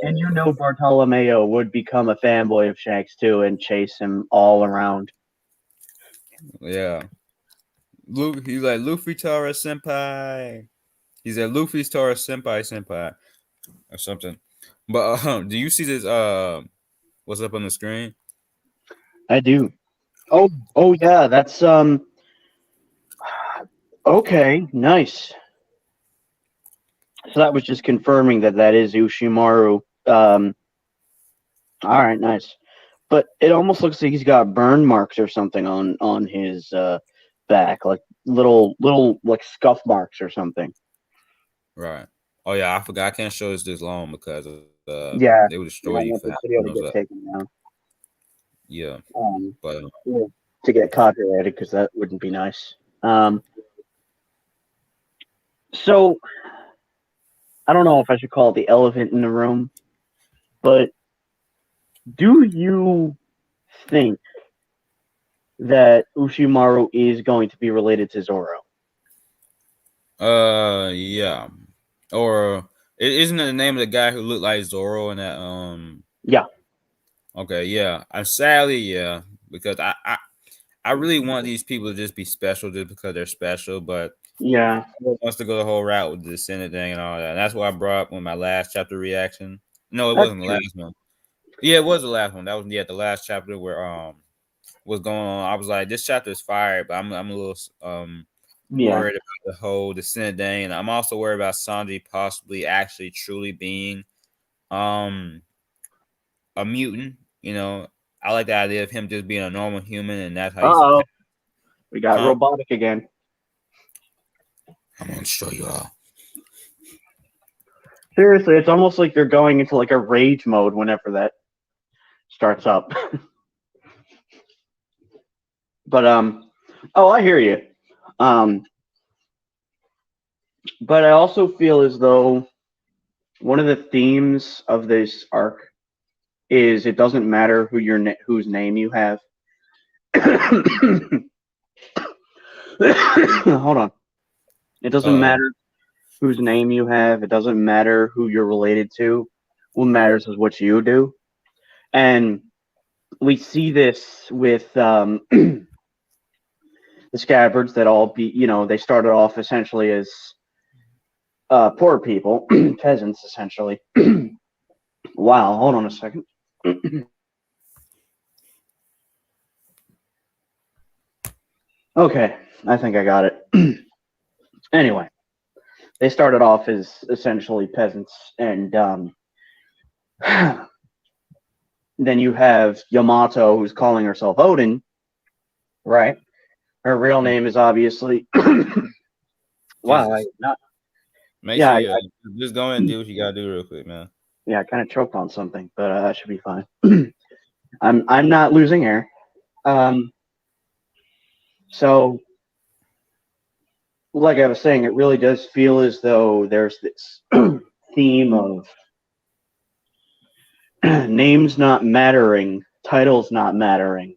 And you know Bartolomeo would become a fanboy of Shanks too and chase him all around. yeah, he's like Luffy Tara Senpai. He's at Luffy's Tara Senpai or something. But do you see this? What's up on the screen? I do. Oh yeah, that's okay, nice. So that was just confirming that is Ushimaru. All right, nice. But it almost looks like he's got burn marks or something on his back, like little like scuff marks or something. Right. Oh yeah, I forgot. I can't show this long because Yeah, they would you destroy don't you want for this having video to those get up. taken down. Yeah, Um, but yeah, to get copyrighted because that wouldn't be nice. So I don't know if I should call it the elephant in the room, but do you think that Ushimaru is going to be related to Zoro? Yeah. Or isn't it the name of the guy who looked like Zoro in that? Yeah, Okay, yeah. I'm sadly, yeah, because I really want these people to just be special just because they're special, but yeah, wants to go the whole route with the Senate thing and all that. And that's what I brought up with my last chapter reaction. No, it that's wasn't the true. last one. Yeah, it was the last one. That was the last chapter where what's going on. I was like, this chapter is fire, but I'm a little Yeah. worried about the whole descent thing. And I'm also worried about Sanji possibly actually truly being um a mutant. I like the idea of him just being a normal human, and that's how he's a Uh oh, pet. we got Huh? robotic again. I'm gonna show you all. Seriously, it's almost like they're going into like a rage mode whenever that starts up. But oh, I hear you. Um, but I also feel as though one of the themes of this arc is it doesn't matter whose name you have. Hold on. It doesn't Uh, matter whose name you have. It doesn't matter who you're related to. What matters is what you do. And we see this with the scabbards that they started off essentially as poor people, peasants essentially. Wow, hold on a second. Okay, I think I got it. Anyway, they started off as essentially peasants, and then you have Yamato, who's calling herself Odin, right? Her real name is obviously. Wow, I Jesus. not. Make Yeah, sure you just go ahead and do what you gotta do real quick, man. yeah, I kind of choked on something, but that should be fine. I'm not losing air. Um, so like I was saying, it really does feel as though there's this theme of names not mattering, titles not mattering.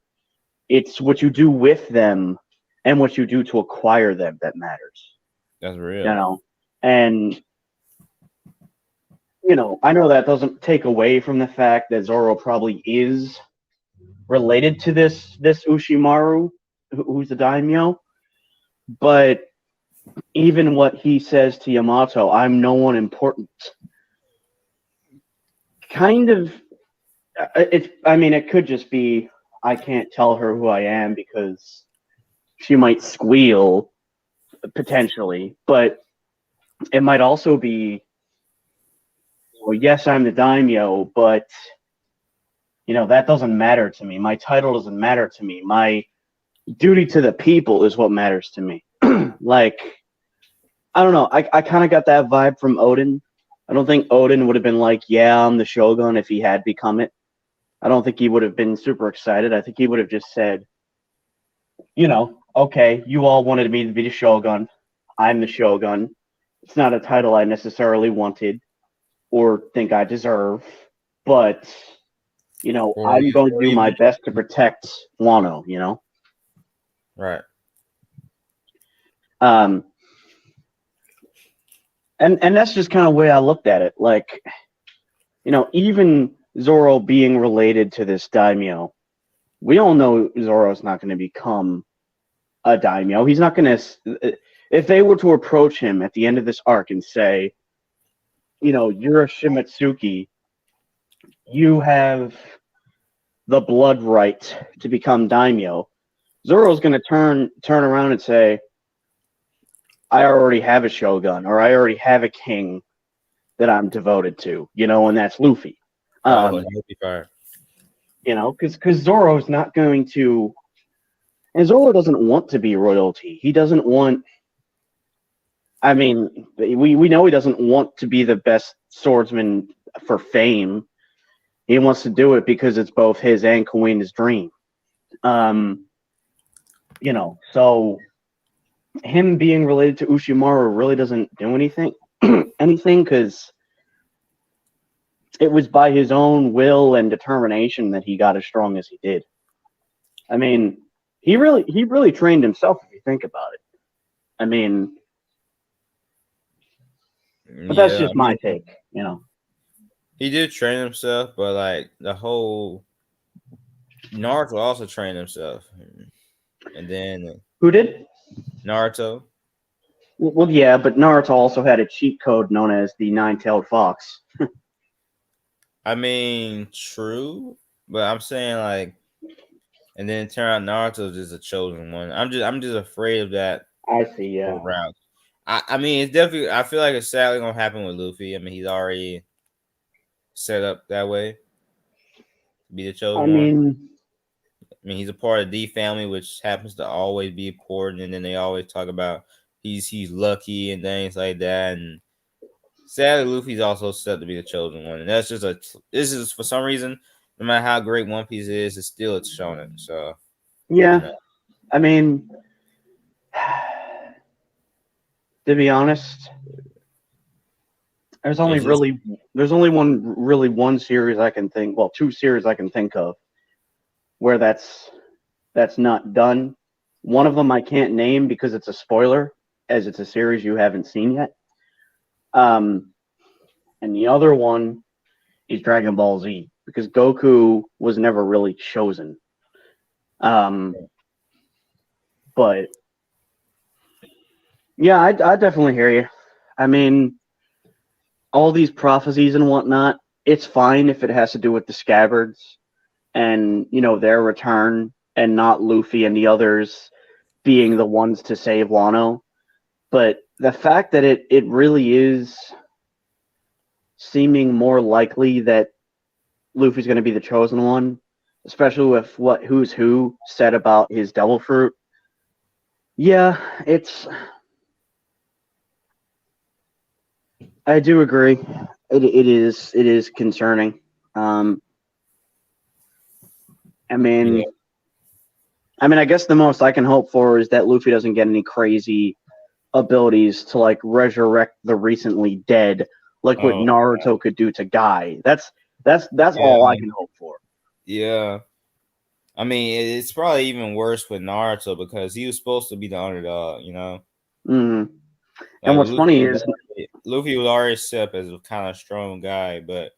It's what you do with them and what you do to acquire them that matters. That's You real. know, and I know that doesn't take away from the fact that Zoro probably is related to this Ushimaru, who's the daimyo, but even what he says to Yamato, I'm no one important, kind of it could just be I can't tell her who I am because she might squeal potentially, but it might also be, well, yes, I'm the daimyo, but that doesn't matter to me. My title doesn't matter to me. My duty to the people is what matters to me. Like, I don't know. I kind of got that vibe from Odin. I don't think Odin would have been like, yeah, I'm the shogun if he had become it. I don't think he would have been super excited. I think he would have just said, okay, you all wanted me to be the shogun. I'm the shogun. It's not a title I necessarily wanted or think I deserve, but Or, I'm going to or do my even best to protect Wano. right. Um, and that's just kind of the way I looked at it. Like, even Zoro being related to this daimyo, we all know Zoro's not going to become a daimyo. He's not going to. If they were to approach him at the end of this arc and say, you're a Shimatsuki, you have the blood right to become daimyo, Zoro's going to turn around and say, I already have a shogun, or I already have a king that I'm devoted to, and that's Luffy. Oh, and he'll be fired. Because Zoro's not going to, and Zoro doesn't want to be royalty. He doesn't want. I mean, we know he doesn't want to be the best swordsman for fame. He wants to do it because it's both his and Kuina's dream. So him being related to Ushimaru really doesn't do anything. anything because it was by his own will and determination that he got as strong as he did. I mean, he really trained himself if you think about it. I mean, but that's Yeah, I just my mean, take. he did train himself, but like the whole Naruto also trained himself, and then Who did? Naruto. Well, yeah, but Naruto also had a cheat code known as the nine-tailed fox. I mean, true, but I'm saying like, and then it turned out Naruto's just a chosen one. I'm just afraid of that I see. Yeah. whole route. I mean, it's definitely. I feel like it's sadly gonna happen with Luffy. I mean, he's already set up that way to be the I chosen one. mean, I mean, he's a part of the family, which happens to always be important. And then they always talk about he's lucky and things like that. And sadly, Luffy's also set to be the chosen one. And that's just this is for some reason, no matter how great One Piece is, it's shonen. So you yeah. know, I mean, to be honest, there's only it's just really there's only one series I can think. Well, two series I can think of where that's not done. One of them I can't name because it's a spoiler, as it's a series you haven't seen yet. Um, and the other one is Dragon Ball Z because Goku was never really chosen. Um, but yeah, I definitely hear you. I mean, all these prophecies and whatnot, it's fine if it has to do with the scabbards and their return and not Luffy and the others being the ones to save Wano. But the fact that it really is seeming more likely that Luffy's going to be the chosen one, especially with what who's who said about his devil fruit. Yeah, I do agree. It is concerning. Um, I yeah. mean, I guess the most I can hope for is that Luffy doesn't get any crazy abilities to like resurrect the recently dead, like what Oh Naruto could do to Guy. That's yeah, all I can hope for. yeah. I mean, it's probably even worse with Naruto because he was supposed to be the underdog. You know, Mm. And like what's funny is, Luffy was already set up as a kind of strong guy, but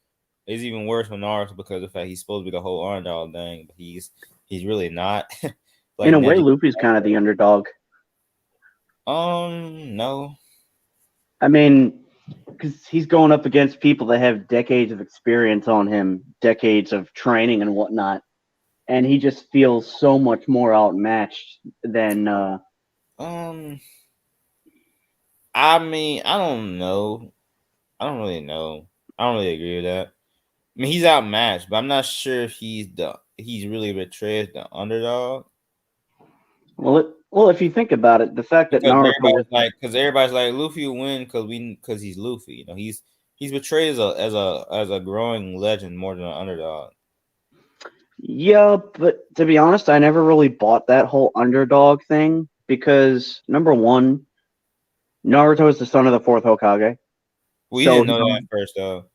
it's even worse with Naruto because of the fact he's supposed to be the whole underdog thing, but he's really not. in Like a way, Neji. Luffy's kind of the underdog. No. I mean, because he's going up against people that have decades of experience on him, decades of training and whatnot, and he just feels so much more outmatched than. Um, I mean, I don't know. I don't really know. I don't really agree with that. I mean, he's outmatched, but I'm not sure if he's really betrayed the underdog Well, if you think about it, the fact that Naruto was. because everybody's like Luffy will win because he's Luffy. You know, he's betrayed as a growing legend more than an underdog. Yeah, but to be honest, I never really bought that whole underdog thing because number one, Naruto is the son of the fourth Hokage, We so didn't he's know that on. at first, though.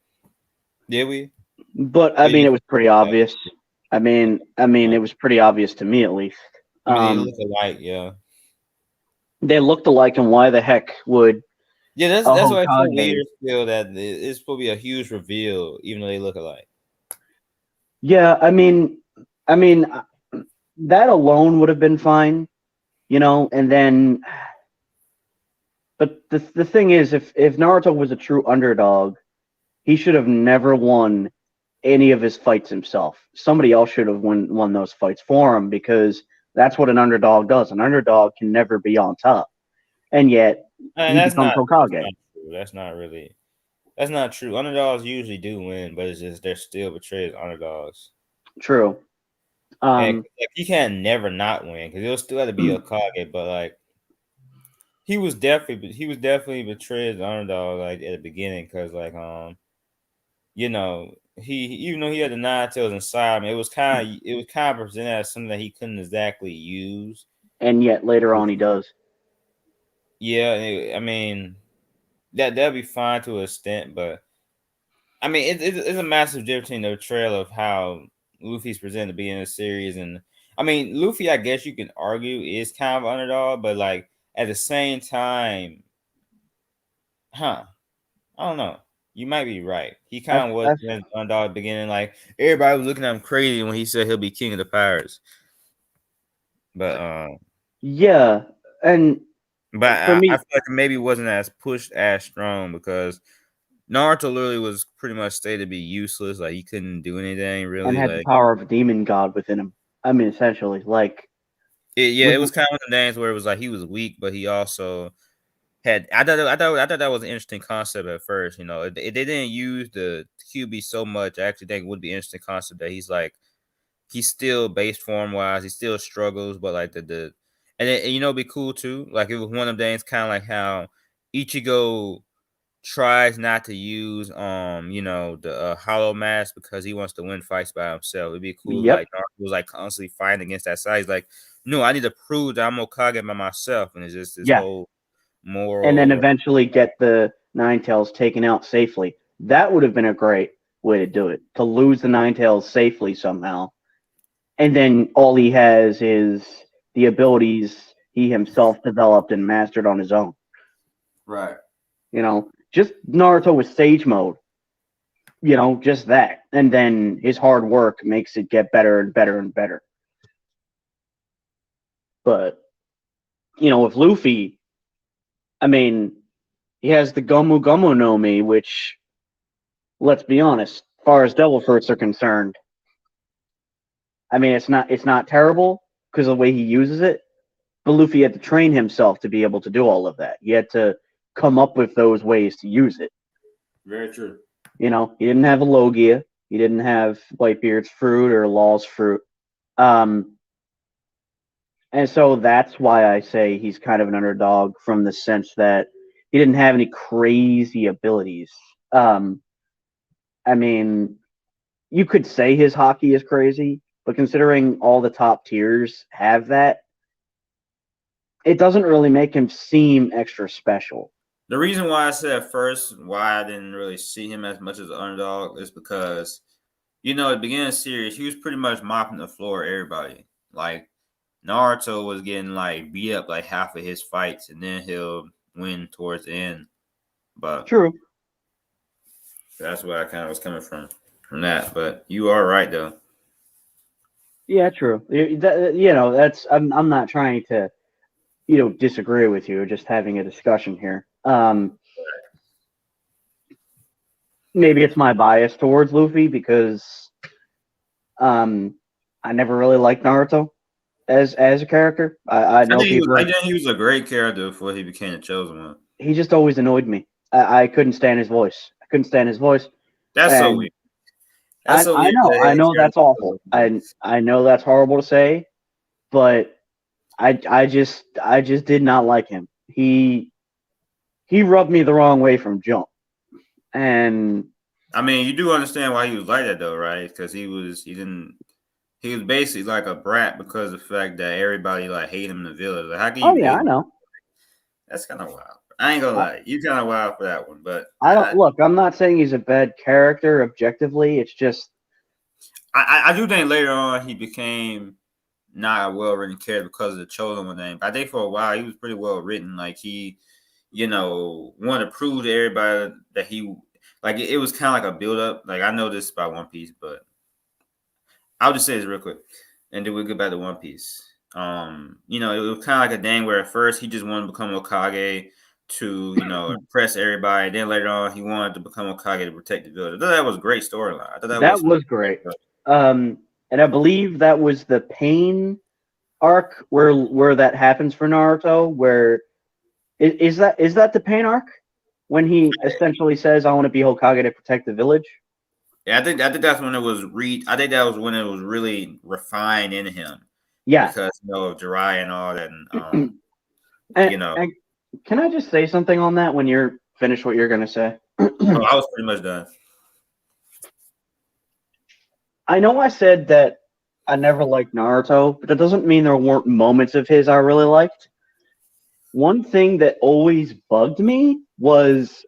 Did we? But I Oh, you mean, it just was pretty obvious. It was pretty obvious to me at least. I mean, they Um, look alike, yeah. they looked alike, and why the heck would Yeah, that's a that's why it's so Hokage? weird still that it's supposed to be a huge reveal, even though they look alike. Yeah, I mean that alone would have been fine, and then. But the thing is, if Naruto was a true underdog, he should have never won any of his fights himself. Somebody else should have won those fights for him because that's what an underdog does. An underdog can never be on top, and yet And he becomes that's Hokage. not true. That's not true. Underdogs usually do win, but it's just they're still portrayed as underdogs. True. And Um, like, he can never not win because he'll still have to be a Kage, but like he was definitely betrayed as an underdog like at the beginning because like he even though he had the nine tails inside him, it was kind of presented as something that he couldn't exactly use. and yet later on he does. Yeah, I mean, that'd be fine to an extent, but I mean, it's a massive difference in the trail of how Luffy's presented to be in the series, and I mean, Luffy, I guess you can argue is kind of underdog, but like at the same time, huh? I don't know. You might be right. He I, kind of was I, an underdog at the beginning. Like everybody was looking at him crazy when he said he'll be king of the pirates. But yeah, and for I me, feel like it maybe wasn't as pushed as strong because Naruto literally was pretty much stated to be useless. Like he couldn't do anything and really. had the Like power of a demon god within him. I mean, essentially, like yeah, with it was kind of one of the names where it was like he was weak, but he also had. I thought that was an interesting concept at first. You know, they didn't use the QB so much. I actually think it would be an interesting concept that he's like he's still base form wise, he still struggles, but like the and you know, it'd be cool too. Like it was one of them things, kind of like how Ichigo tries not to use you know the hollow mask because he wants to win fights by himself. It'd be cool yep, like Naruto was like constantly fighting against that side. He's like, no, I need to prove that I'm Okage by myself, and it's just this yes, whole and then moral. eventually get the Nine Tails taken out safely. That would have been a great way to do it. To lose the Nine Tails safely somehow, and then all he has is the abilities he himself developed and mastered on his own. Right. Just Naruto with Sage Mode. Just that, and then his hard work makes it get better and better and better. But with Luffy, I mean, he has the Gomu Gomu no Mi, which, let's be honest, as far as devil fruits are concerned, I mean, it's not terrible because of the way he uses it. But Luffy had to train himself to be able to do all of that. He had to come up with those ways to use it. Very true. He didn't have a Logia. He didn't have Whitebeard's fruit or Law's fruit. Um, and so that's why I say he's kind of an underdog from the sense that he didn't have any crazy abilities. Um, I mean, you could say his hockey is crazy, but considering all the top tiers have that, it doesn't really make him seem extra special. The reason why I said at first why I didn't really see him as much as an underdog is because, you know, at the beginning of the series, he was pretty much mopping the floor of everybody. Like Naruto was getting like beat up like half of his fights, and then he'll win towards the end. But True. that's where I kind of was coming from that. But you are right though. Yeah, true. That's I'm not trying to disagree with you. Just having a discussion here. Maybe it's my bias towards Luffy because um, I never really liked Naruto as a character. I know people I are. think he was a great character before he became the chosen one. He just always annoyed me. I couldn't stand his voice. I couldn't stand his voice, That's so and weird. That's so weird I that know his that's awful. character. I know that's horrible to say, but I just did not like him. He rubbed me the wrong way from jump, and I mean, you do understand why he was like that though, right? Because he was basically like a brat because of the fact that everybody like hate him in the village. Like, how can oh you yeah, hate I him? know. That's kind of wild. I ain't gonna I, lie, you kind of wild for that one, but I don't look. I'm not saying he's a bad character objectively. It's just I do think later on he became not a well written character because of the chosen one name. I think for a while he was pretty well written. Like he, you know, wanted to prove to everybody that he like it was kind of like a build up. Like I know this about One Piece, but I'll just say this real quick, and then we'll get back to One Piece. You know, it was kind of like a thing where at first he just wanted to become Okage to, you know, impress everybody. Then later on, he wanted to become Okage to protect the village. I thought that was a great storyline. I thought that that was was great. great. And I believe that was the pain arc where that happens for Naruto. Where is that the pain arc when he essentially says, "I want to be Hokage to protect the village"? Yeah, I think that's when it was I think that was when it was really refined in him Yes. because you know of Jiraiya and all that, and and, you know, and can I just say something on that when you're finished what you're gonna say? oh, I was pretty much done. I know I said that I never liked Naruto, but that doesn't mean there weren't moments of his I really liked. One thing that always bugged me was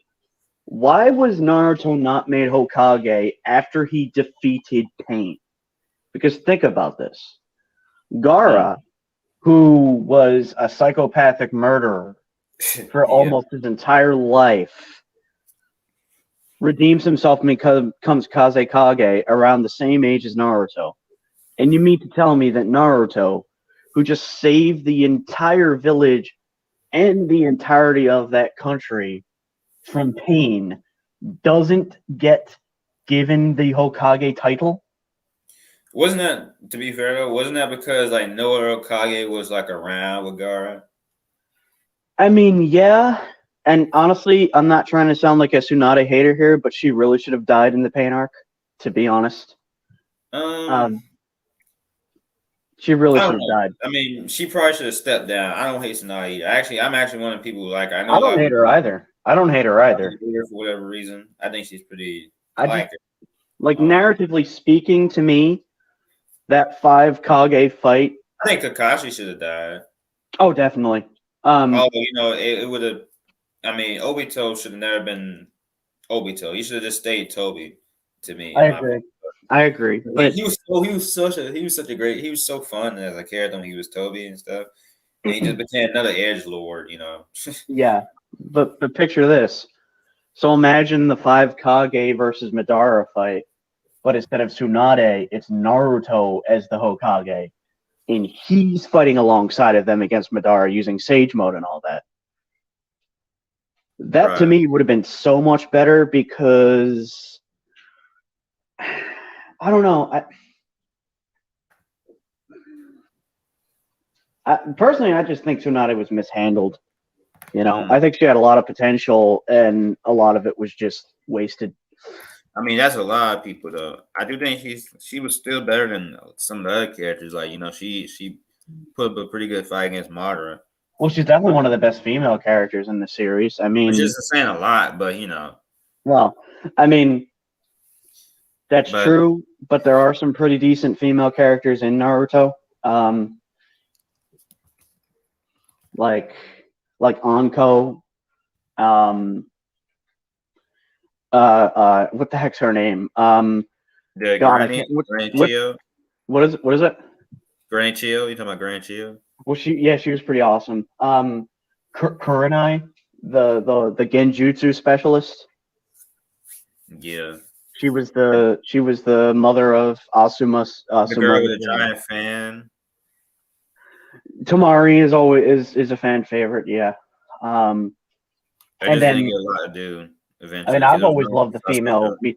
why was Naruto not made Hokage after he defeated Pain? Because think about this. Gaara, who was a psychopathic murderer for Yeah. almost his entire life, redeems himself and becomes Kazekage around the same age as Naruto. And you mean to tell me that Naruto, who just saved the entire village and the entirety of that country from pain, doesn't get given the Hokage title? Wasn't that, to be fair though, wasn't that because like no other Kage was like around with Gara? I mean, yeah. And honestly, I'm not trying to sound like a Tsunade hater here, but she really should have died in the pain arc, to be honest. Um, Um, she really I should don't have know. died. I mean, she probably should have stepped down. I don't hate Sanaa either. Actually, I'm actually one of the people who like. I know I a lot don't of hate her people either. I don't hate her either. hate her for whatever reason. I think she's pretty. I I just like her. like narratively speaking to me, that five Kage fight. I think Kakashi should have died. Oh, definitely. Although it would have. I mean, Obito should have never been Obito. He should have just stayed Toby. To me, I in my agree. opinion. I agree. But He was such a great. He was so fun as a character when he was Toby and stuff. And he just became another edge lord. yeah, but picture this. So imagine the five Kage versus Madara fight, but instead of Tsunade, it's Naruto as the Hokage, and he's fighting alongside of them against Madara using Sage Mode and all that. That to Right. me would have been so much better because I don't know. Personally, I just think Tsunade was mishandled. I think she had a lot of potential, and a lot of it was just wasted. I mean, that's a lot of people though. I do think she was still better than some of the other characters. Like she put up a pretty good fight against Madara, Well, she's definitely one of the best female characters in the series. I which mean, isn't saying a lot, but well, I mean, that's but true, but there are some pretty decent female characters in Naruto. Like Anko. What the heck's her name? the God, I Granny, can't. Granny Chill, What is it? What is it? Granny Chill. You talking about Granny Chill? Well, she was pretty awesome. Kurenai, the Genjutsu specialist. Yeah, She was the mother of Asuma. the girl with a giant fan. Tamari is a fan favorite. Yeah. I And just didn't then get a lot to do I eventually mean, because I've it was always no loved the Sasuke female. show.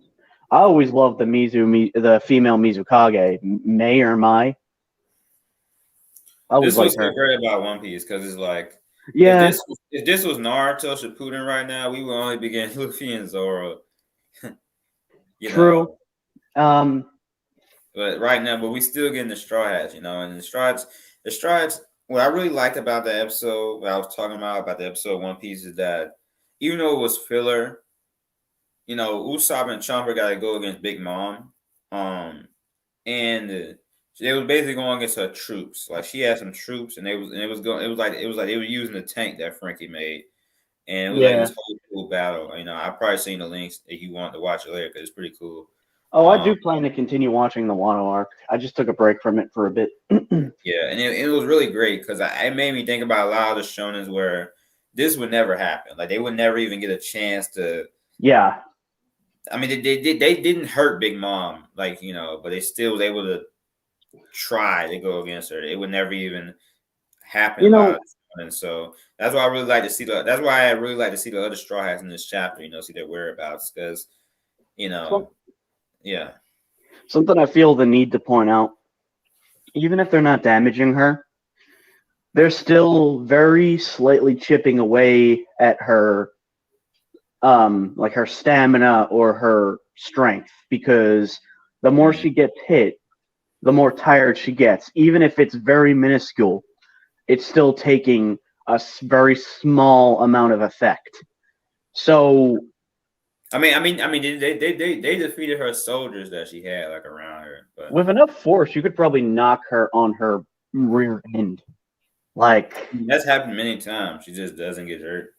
I always loved the the female Mizukage, May or Mai. I always This was liked so her. great about One Piece because it's like Yeah, if this was Naruto Shippuden right now, we would only be getting Luffy and Zoro. you true. know, but right now, but we still getting the Straw Hats, and the Straw Hats. What I really liked about the episode, what I was talking about the episode of One Piece, is that even though it was filler, Usopp and Chopper got to go against Big Mom, and they was basically going against her troops. Like she had some troops, and it was like they were using the tank that Frankie made, and it was like yeah. this whole cool battle. I probably seen the links if you want to watch it later because it's pretty cool. Oh, I do plan to continue watching the Wano arc. I just took a break from it for a bit. Yeah, and it was really great because it made me think about a lot of the shonens where this would never happen. Like they would never even get a chance to. Yeah. I mean, they didn't hurt Big Mom, but they still was able to try to go against her. It would never even happen. And so that's why I really like to see that's why I really like to see the other Straw Hats in this chapter. See their whereabouts because, yeah. Something I feel the need to point out, even if they're not damaging her, they're still very slightly chipping away at her, like her stamina or her strength, because the more she gets hit, the more tired she gets. Even if it's very minuscule, it's still taking a very small amount of effect. So, I mean, they defeated her soldiers that she had around her. But with enough force, you could probably knock her on her rear end. Like that's happened many times. She just doesn't get hurt.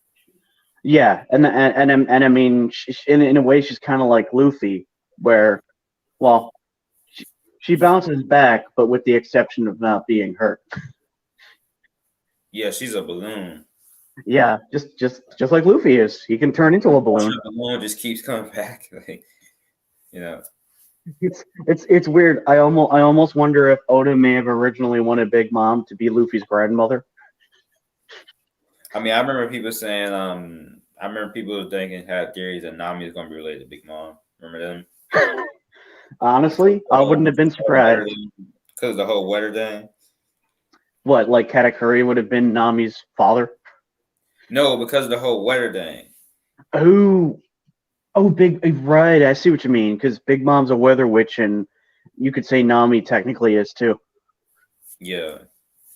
Yeah, and I mean, in a way, she's kind of like Luffy, where well, she, she bounces back, but with the exception of not being hurt. Yeah, she's a balloon. Yeah, just like Luffy is, he can turn into a balloon. The balloon just keeps coming back. Like, you know. It's weird. I almost wonder if Oda may have originally wanted Big Mom to be Luffy's grandmother. I mean, I remember people saying, I remember people thinking had theories that Nami is gonna be related to Big Mom. Remember them? Honestly, I wouldn't have been surprised. Because the whole weather thing. What, like Katakuri would have been Nami's father? No, because of the whole weather thing. Oh, right. I see what you mean. Because Big Mom's a weather witch, and you could say Nami technically is too. Yeah,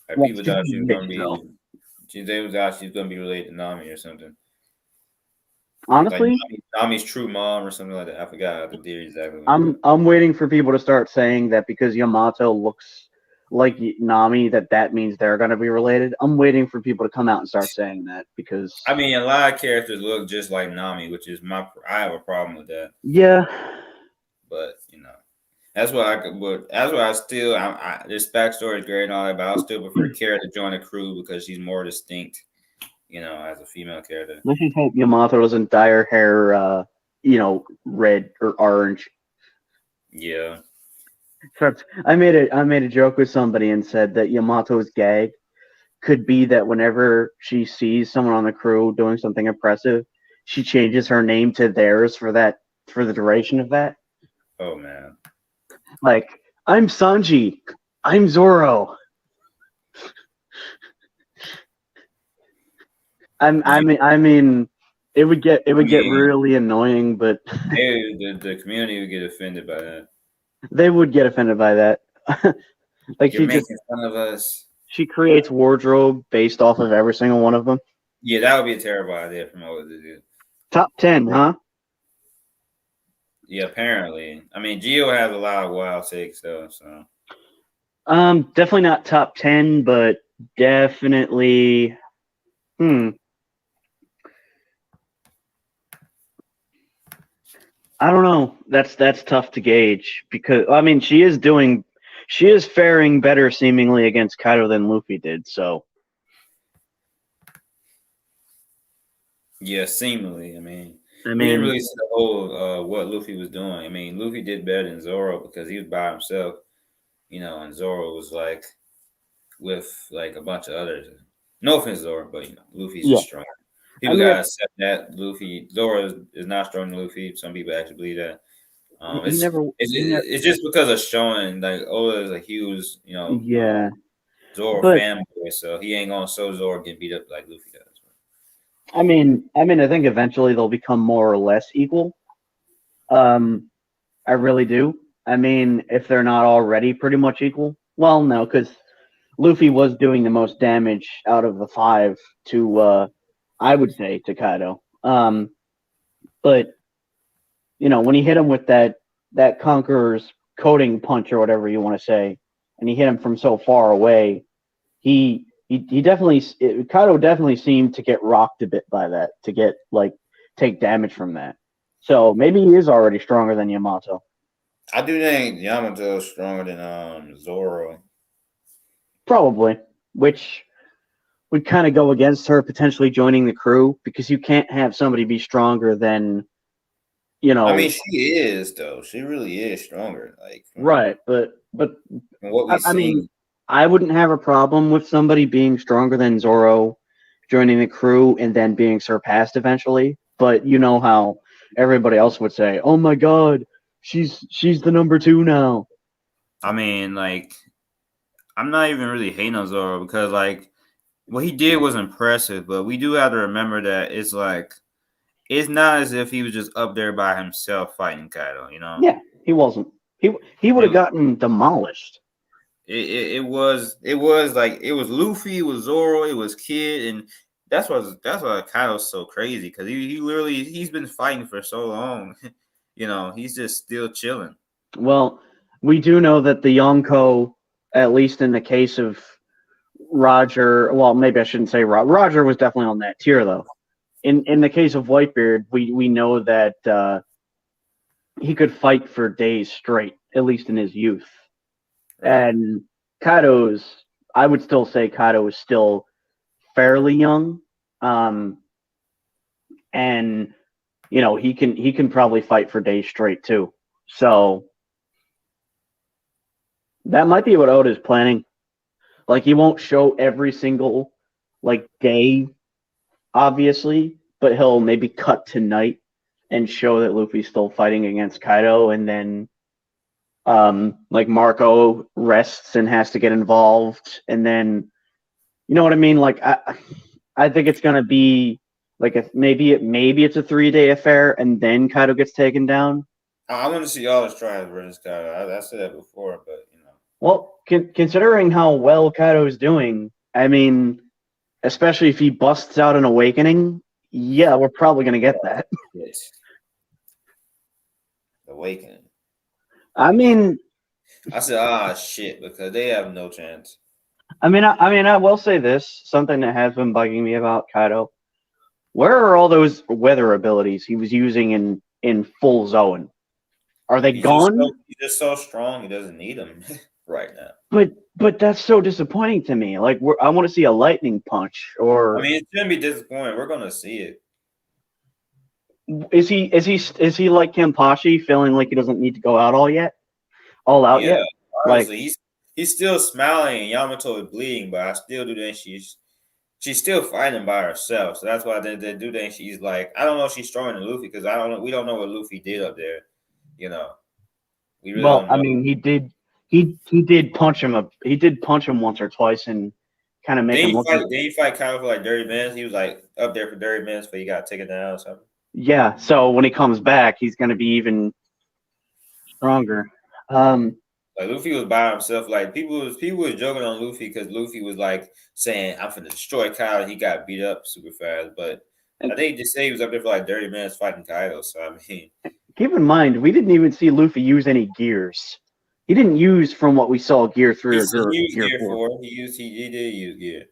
like Well, people she's a thought she was witch, gonna though. be. They was thought she was gonna be related to Nami or something. Like Honestly, Nami's true mom or something like that. I forgot the theory exactly. I'm waiting for people to start saying that because Yamato looks like Nami, that means they're going to be related. I'm waiting for people to come out and start saying that I because mean, a lot of characters look just like Nami, which is I have a problem with that. yeah, But that's why I could. But that's why I still. This backstory is great and all that, but I'll still prefer Kara to join the crew because she's more distinct. As a female character. let's just hope Yamato doesn't dye her hair, red or orange. Yeah. I made a joke with somebody and said that Yamato's gag could be that whenever she sees someone on the crew doing something impressive, she changes her name to theirs for the duration of that. Oh man. Like, I'm Sanji. I'm Zoro. Yeah. I mean, it would get I mean, really annoying, but the community would get offended by that. they would get offended by that. Like You're making fun of us. she creates wardrobe based off of every single one of them. Yeah, that would be a terrible idea from what to do. Top 10, huh? Yeah, apparently. I mean, Geo has a lot of wild takes though, so Definitely not top 10, but definitely. Hmm. I don't know. That's tough to gauge because I mean she is faring better seemingly against Kaido than Luffy did. So yeah, seemingly. I mean, I we didn't mean, really see the whole what Luffy was doing. I mean, Luffy did better than Zoro because he was by himself, and Zoro was like with like a bunch of others. No offense, Zoro, but Luffy's yeah. just strong. I People mean, gotta accept that Zoro is not stronger than Luffy. Some people actually believe that. he never he never It's just because of showing like Oda is a huge yeah. Zoro But fanboy, so he ain't gonna show Zoro get beat up like Luffy does. I think eventually they'll become more or less equal. Um, I really do. I mean, if they're not already pretty much equal. Well, no, because Luffy was doing the most damage out of the five to, I would say, to Kaido. But when he hit him with that Conqueror's coating punch or whatever you want to say, and he hit him from so far away, he definitely Kaido definitely seemed to get rocked a bit by that, to get like take damage from that. So maybe he is already stronger than Yamato. I do think Yamato is stronger than Zoro. Probably, which would kind of go against her potentially joining the crew because you can't have somebody be stronger than I mean, she is though. She really is stronger. Like right. But from what I, we've I mean, seen. I wouldn't have a problem with somebody being stronger than Zoro joining the crew and then being surpassed eventually. But you know how everybody else would say, "Oh my God, she's the number two now." I mean, like, I'm not even really hating on Zoro because like what he did was impressive, but we do have to remember that it's not as if he was just up there by himself fighting Kaido. Yeah, he wasn't. He would have It, gotten demolished. it was like it was Luffy, it was Zoro, it was Kid, and that's why Kaido's so crazy because he literally he's been fighting for so long. He's just still chilling. Well, we do know that the Yonko, at least in the case of Roger, well, maybe I shouldn't say Roger was definitely on that tier though. in the case of Whitebeard, we know that he could fight for days straight, at least in his youth. Right. And Kaido's, I would still say Kaido is still fairly young, um, and he can probably fight for days straight too. So that might be what Oda's planning. Like he won't show every single like day, obviously, but he'll maybe cut tonight and show that Luffy's still fighting against Kaido, and then like Marco rests and has to get involved, and then you know what I mean. Like I think it's gonna be like if maybe it's a 3 day affair, and then Kaido gets taken down. I want to see all his tries versus Kaido. I said that before, but you know. Well, considering how well Kaido's doing, I mean, especially if he busts out an awakening, yeah, we're probably gonna get that. Yes. Awakening. I mean, I said, shit, because they have no chance. I will say this: something that has been bugging me about Kaido. Where are all those weather abilities he was using in full zone? Are they gone? He's just so strong. He doesn't need them right now. But that's so disappointing to me. Like I want to see a lightning punch, I or mean, it's gonna be disappointing. We're gonna see it. is he like Kenpachi, feeling like he doesn't need to go out all out Yeah, yet? Like, honestly, he's still smiling and Yamato is bleeding, but I still do think she's still fighting by herself. So that's why they do think she's like, I don't know if she's stronger than Luffy because I don't know, we don't know what Luffy did up there. You know, we really well, don't I know. mean, he did punch him up. He did punch him once or twice and kind of make him look. Did he fight Kyle for like 30 minutes? He was like up there for 30 minutes, but he got taken down or something. Yeah, so when he comes back, he's going to be even stronger. Like Luffy was by himself. Like people was joking on Luffy because Luffy was like saying, "I'm finna destroy Kaido." He got beat up super fast, but I think he just said he was up there for like 30 minutes fighting Kaido. So I mean, keep in mind, we didn't even see Luffy use any gears. He didn't use, from what we saw, Gear 3 or he used Gear Gear 4. 4. He did use Gear.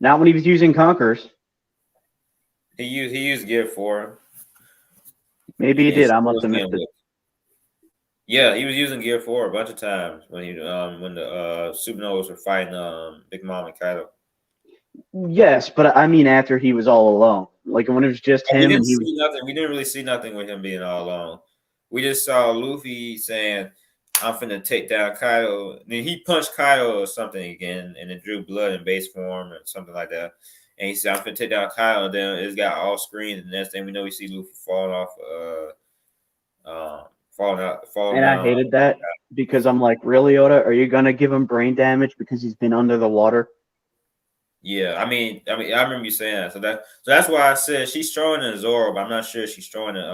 Not when he was using Conquers. He used Gear 4. Maybe he did. I must have missed it. Yeah, he was using Gear 4 a bunch of times when when the Supernovas were fighting Big Mom and Kaido. Yes, but I mean after he was all alone. Like when it was just We him didn't and he see was. nothing. We didn't really see nothing with him being all alone. We just saw Luffy saying, "I'm finna take down Kaido." And then he punched Kaido or something again, and it drew blood in base form or something like that. And he said, "I'm finna take down Kaido." And then it's got all screens, and next thing we know, we see Luffy falling off, falling And I down. hated that because I'm like, really, Oda? Are you gonna give him brain damage because he's been under the water? Yeah, I mean, I remember you saying that. So that's why I said she's throwing in Zoro, but I'm not sure she's throwing in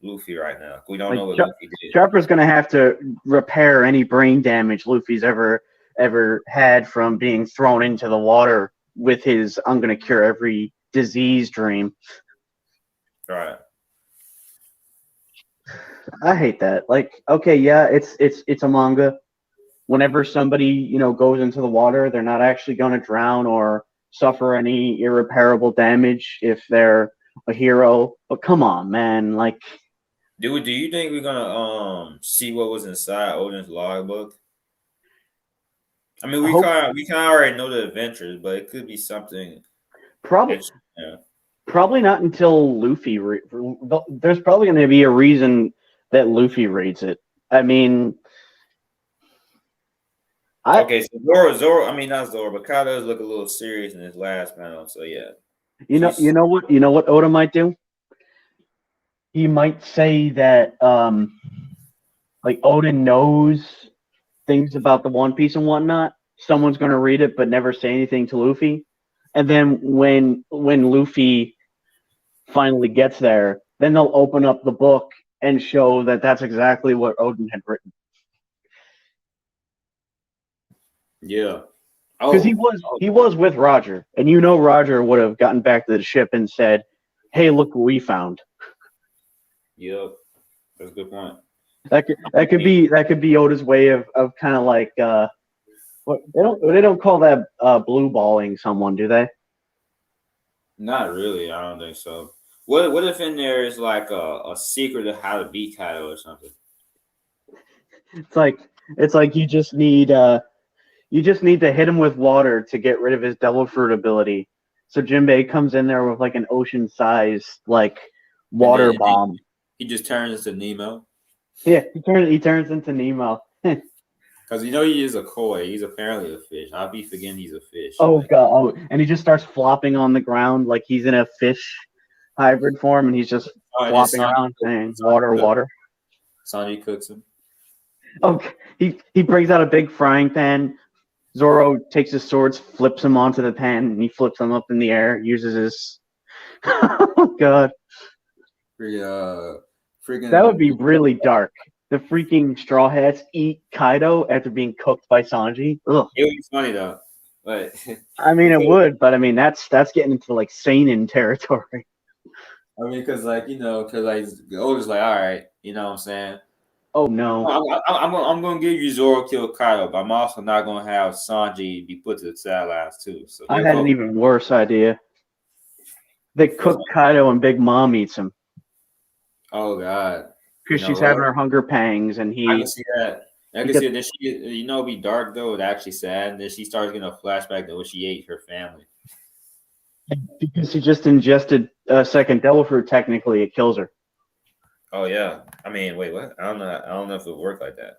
Luffy right now. We don't Like know what Luffy did. Chopper's gonna have to repair any brain damage Luffy's ever had from being thrown into the water with his "I'm gonna cure every disease" dream. Right. I hate that. Like, okay, yeah, it's a manga. Whenever somebody goes into the water, they're not actually going to drown or suffer any irreparable damage if they're a hero. But come on, man, like. Do you think we're gonna see what was inside Odin's logbook? I mean, we kind of already know the adventures, but it could be something Probably extra. Yeah. probably not until Luffy. There's probably going to be a reason that Luffy reads it. I mean, Okay, so Zoro. I mean, not Zoro, but Kyle does look a little serious in his last panel. So yeah, you know what Oda might do. He might say that like Odin knows things about the One Piece and whatnot. Someone's going to read it but never say anything to Luffy. And then when Luffy finally gets there, then they'll open up the book and show that that's exactly what Odin had written. Yeah. Because he was with Roger, and Roger would have gotten back to the ship and said, "Hey, look what we found." Yep, that's a good point. That could be Oda's way of kind of like what they don't call that blue balling someone, do they? Not really. I don't think so. What if in there is like a secret of how to beat Kaido or something? It's like it's like you just need to hit him with water to get rid of his devil fruit ability. So Jinbei comes in there with like an ocean sized like water And then bomb. he just turns into Nemo Yeah, he turns into Nemo. because you know he is a koi. He's apparently a fish. I'll be forgetting he's a fish. Oh Like, god! Oh, and he just starts flopping on the ground like he's in a fish hybrid form, and he's just oh, and then flopping around saying "water, Sanji, water." Sanji cooks him. Oh, he brings out a big frying pan. Zoro takes his swords, flips him onto the pan, and he flips them up in the air. Uses his. Oh god, Freaking, that would be freaking. really dark. The freaking Straw Hats eat Kaido after being cooked by Sanji. Ugh. It would be funny though, but I mean, it because would, but I mean, that's getting into like seinen territory. I mean, because like because like Oda's like, all right, you know what I'm saying. Oh no, I'm gonna give you Zoro kill Kaido, but I'm also not gonna have Sanji be put to the sidelines too. So I they'll had an go. even worse idea. They What's cook that? Kaido and Big Mom eats him Oh God, you because know she's having what? her hunger pangs, and I can see that. I he can see gets it. Then she, it'd be dark though. It actually sad. And then she starts getting a flashback to when she ate her family. because she just ingested a second devil fruit. Technically, it kills her. Oh yeah. I mean, wait, what? I don't know. I don't know if it would work like that.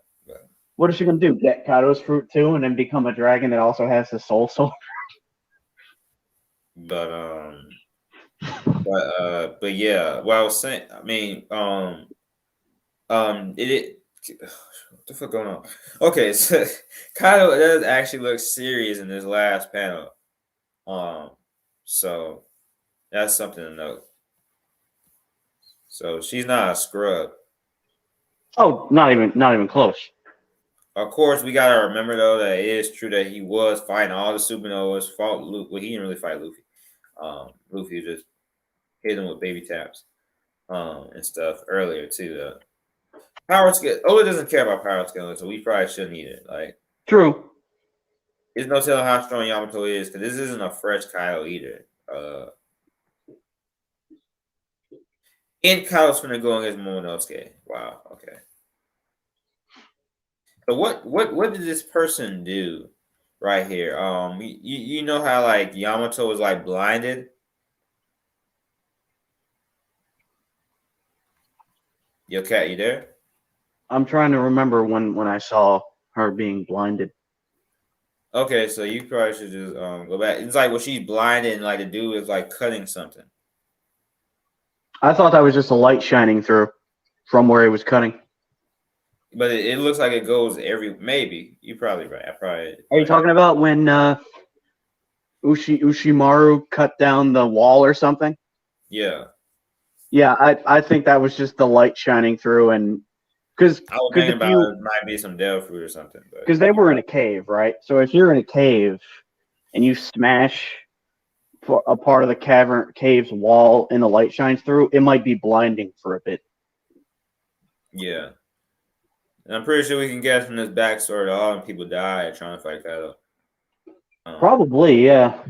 What is she gonna do? Get Kaido's fruit too, and then become a dragon that also has the soul soul? But but yeah. Well, I was saying. I mean, it. What the fuck going on? Okay, so Kaido does actually look serious in this last panel. Um, so that's something to note. So she's not a scrub. Oh, not even close. Of course, we gotta remember though that it is true that he was fighting all the supernovas. Fought Luke. Well, he didn't really fight Luffy. Luffy just hit him with baby taps, and stuff earlier too. Though power skill. Oda doesn't care about power skill, so we probably shouldn't either. Like, True. there's no telling how strong Yamato is because this isn't a fresh Kaido either. In Kaido's gonna go against Momonosuke. Wow. Okay. So what did this person do right here? You know how like Yamato was like blinded. Yo, cat, you there? I'm trying to remember when I saw her being blinded. Okay, so you probably should just go back. It's like when she's blinded and like the dude is like cutting something. I thought that was just a light shining through from where he was cutting. But it looks like it goes every maybe. You probably right. I probably, Are you talking about when Ushimaru cut down the wall or something? yeah. Yeah, I think that was just the light shining through, and because I was because thinking if about you it might be some devil fruit or something, but because they were in a cave, right? So if you're in a cave and you smash for a part of the cave's wall and the light shines through, it might be blinding for a bit. yeah. And I'm pretty sure we can guess from this backstory that all the people died trying to fight Kaido. Probably, yeah.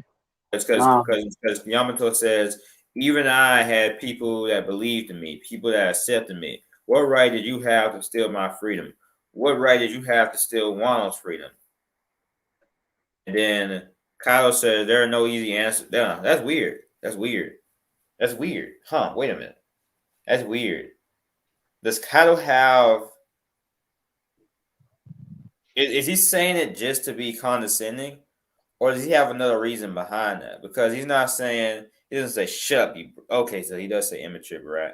It's Um, because Yamato says, even I had people that believed in me, people that accepted me. What right did you have to steal my freedom? What right did you have to steal Wano's freedom? And then Kaido says, there are no easy answers. Yeah, that's weird. That's weird. That's weird. Huh, wait a minute. That's weird. Does Kaido have. Is he saying it just to be condescending? Or does he have another reason behind that? Because he's not saying he doesn't say shut up. You okay? So he does say immature, right?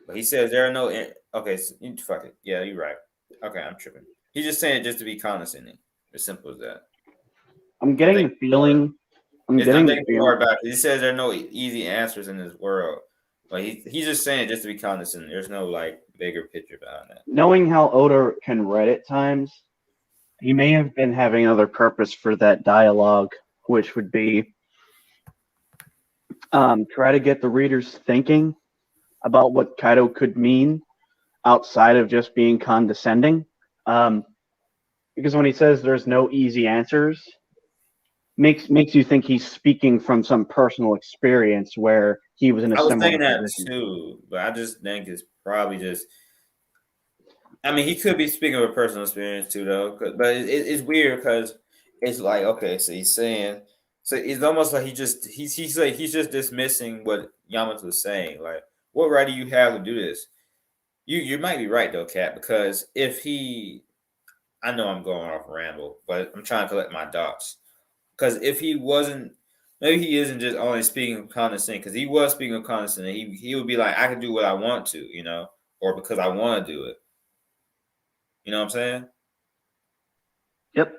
But he says there are no. Okay, so, fuck it. Yeah, you're right. Okay, I'm tripping. He's just saying it just to be condescending. As simple as that. I'm I'm getting thinking the more. feeling. I'm I'm getting the thinking more feeling. about it. He says there are no easy answers in this world. But he's just saying it just to be condescending. There's no like bigger picture behind that. Knowing how Oda can read at times, he may have been having another purpose for that dialogue, which would be try to get the readers thinking about what Kaido could mean outside of just being condescending. Because when he says there's no easy answers, makes you think he's speaking from some personal experience where he was in a I was similar thinking that position. too, but I just think it's probably just. I mean, he could be speaking of a personal experience too, though. But it's weird because it's like, okay, so he's saying, so it's almost like he's like he's just dismissing what Yamato was saying. Like, what right do you have to do this? You might be right though, Cat, because if he, I know I'm going off ramble, but I'm trying to collect my dots. Because if he wasn't, maybe he isn't just only speaking of condescending. Because he was speaking of condescending, he would be like, I can do what I want to, or because I want to do it. You know what I'm saying? Yep.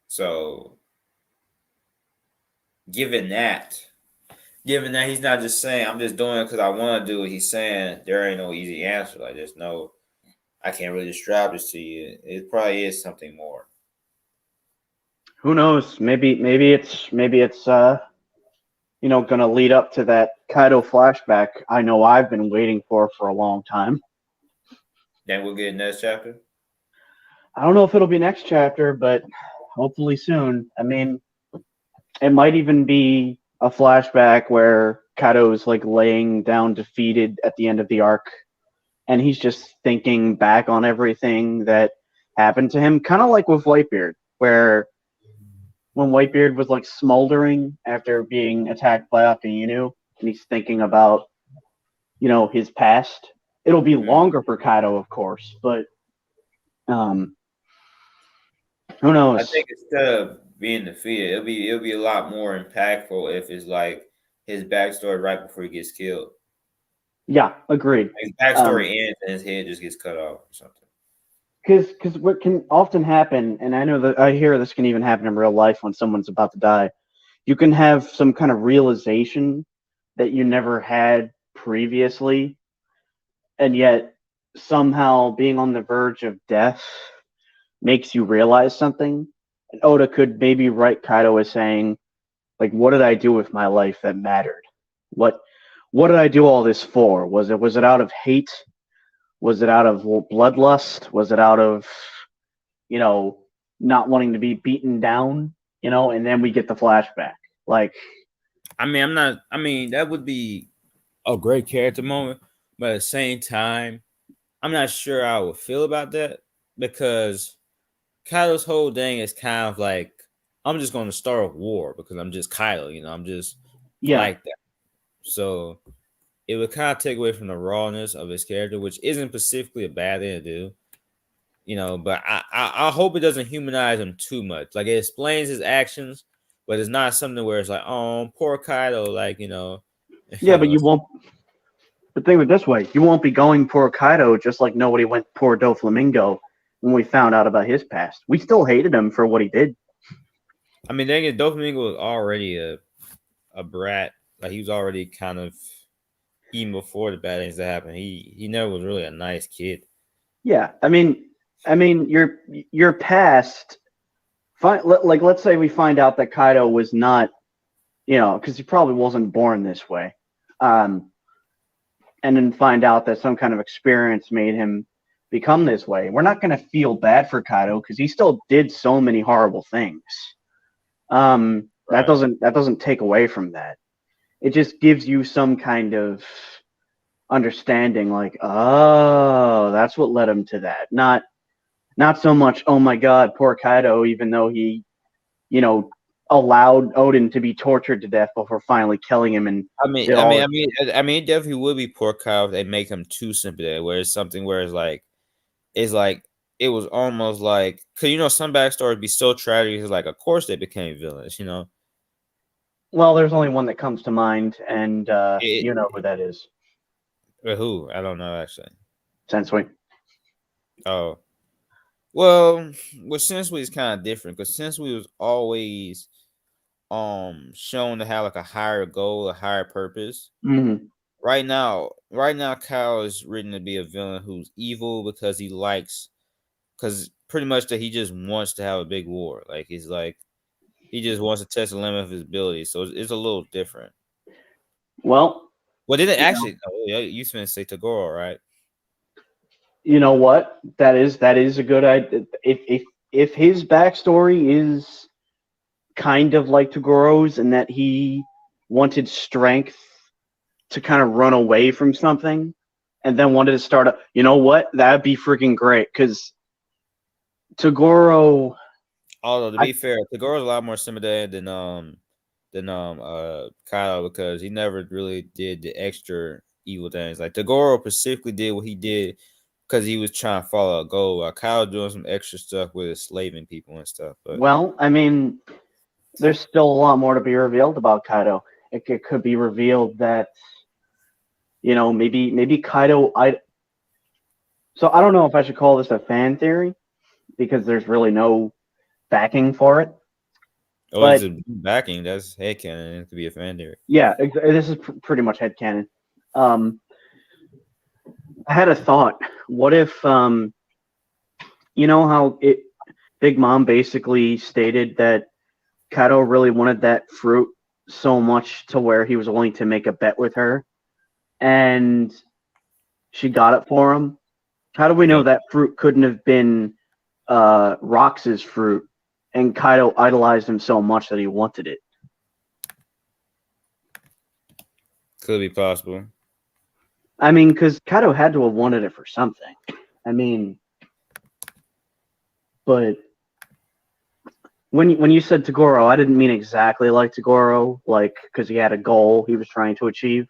So given that, given that he's not just saying I'm just doing it because I want to do it, he's saying there ain't no easy answer. Like there's no, I can't really describe this to you. It probably is something more. Who knows? Maybe it's going to lead up to that Kaido flashback I know I've been waiting for a long time. Then we'll get next chapter. I don't know if it'll be next chapter, but hopefully soon. I mean, it might even be a flashback where Kaido's like laying down defeated at the end of the arc, and he's just thinking back on everything that happened to him, kind of like with Whitebeard, where when Whitebeard was like smoldering after being attacked by Akainu, and he's thinking about, his past. It'll be Mm. longer for Kaido, of course, but um, who I knows? think instead of being defeated, it'll be a lot more impactful if it's like his backstory right before he gets killed. Yeah, agreed. His backstory ends and his head just gets cut off or something. Because what can often happen, and I know that I hear this can even happen in real life when someone's about to die, you can have some kind of realization that you never had previously, and yet somehow being on the verge of death makes you realize something. And Oda could maybe write Kaido as saying, like, what did I do with my life that mattered? What did I do all this for? Was it out of hate? Was it out of bloodlust? Was it out of, you know, not wanting to be beaten down? And then we get the flashback. Like, I mean, I'm not. I mean, that would be a great character moment, but at the same time, I'm not sure I would feel about that because Kylo's whole thing is kind of like I'm just going to start a war because I'm just Kylo. I'm just yeah, like that. So it would kind of take away from the rawness of his character, which isn't specifically a bad thing to do. But I hope it doesn't humanize him too much. Like it explains his actions, but it's not something where it's like, oh, poor Kaido, like yeah, but you won't. The thing with this way, you won't be going poor Kaido just like nobody went poor Doflamingo when we found out about his past. We still hated him for what he did. I mean, dang it, Doflamingo was already a brat. Like he was already kind of even before the bad things that happened. He never was really a nice kid. Yeah, I mean, your past. Like, let's say we find out that Kaido was not, because he probably wasn't born this way, and then find out that some kind of experience made him become this way. We're not going to feel bad for Kaido because he still did so many horrible things. That Right. doesn't take away from that. It just gives you some kind of understanding, like, oh, that's what led him to that. Not so much, oh my God, poor Kaido, even though he, you know, allowed Odin to be tortured to death before finally killing him and I mean, did I mean, all. I mean, I mean, it definitely would be poor Kyle if they make him too sympathetic. Where it's something where it's like it was almost like because some backstories be so tragic. It's like, of course they became villains. Well, there's only one that comes to mind, and you know It, who that is. who I don't know actually. Sensui. Oh well, Sensui is kind of different because Sensui was always shown to have like a higher goal, a higher purpose. Mm-hmm. Right now, Kyle is written to be a villain who's evil because because pretty much that he just wants to have a big war. Like he just wants to test the limit of his ability. So it's a little different. Well, Well, did it you know, actually? Oh, yeah, you supposed to say Tagoro, right? you know what? That is a good idea. If if his backstory is kind of like Togoro's in that he wanted strength to kind of run away from something and then wanted to start up, you know what? That'd be freaking great because Togoro, Although to I be fair, Tagoro's a lot more sympathetic than Kyle because he never really did the extra evil things. Like Tagoro specifically did what he did because he was trying to follow a goal. While Kyle doing some extra stuff with slaving people and stuff. But well, I mean, there's still a lot more to be revealed about Kaido. It could be revealed that maybe Kaido. So I don't know if I should call this a fan theory because there's really no backing for it. oh, it's But a backing. That's headcanon. It could be a fan theory. yeah, this is pretty much headcanon. I had a thought. What if you know how Big Mom basically stated that Kaido really wanted that fruit so much to where he was willing to make a bet with her, and she got it for him. How do we know Yeah, that fruit couldn't have been Rox's fruit, and Kaido idolized him so much that he wanted it? could be possible. I mean, because Kaido had to have wanted it for something. I mean, but when you said Togoro, I didn't mean exactly like Togoro, like because he had a goal he was trying to achieve.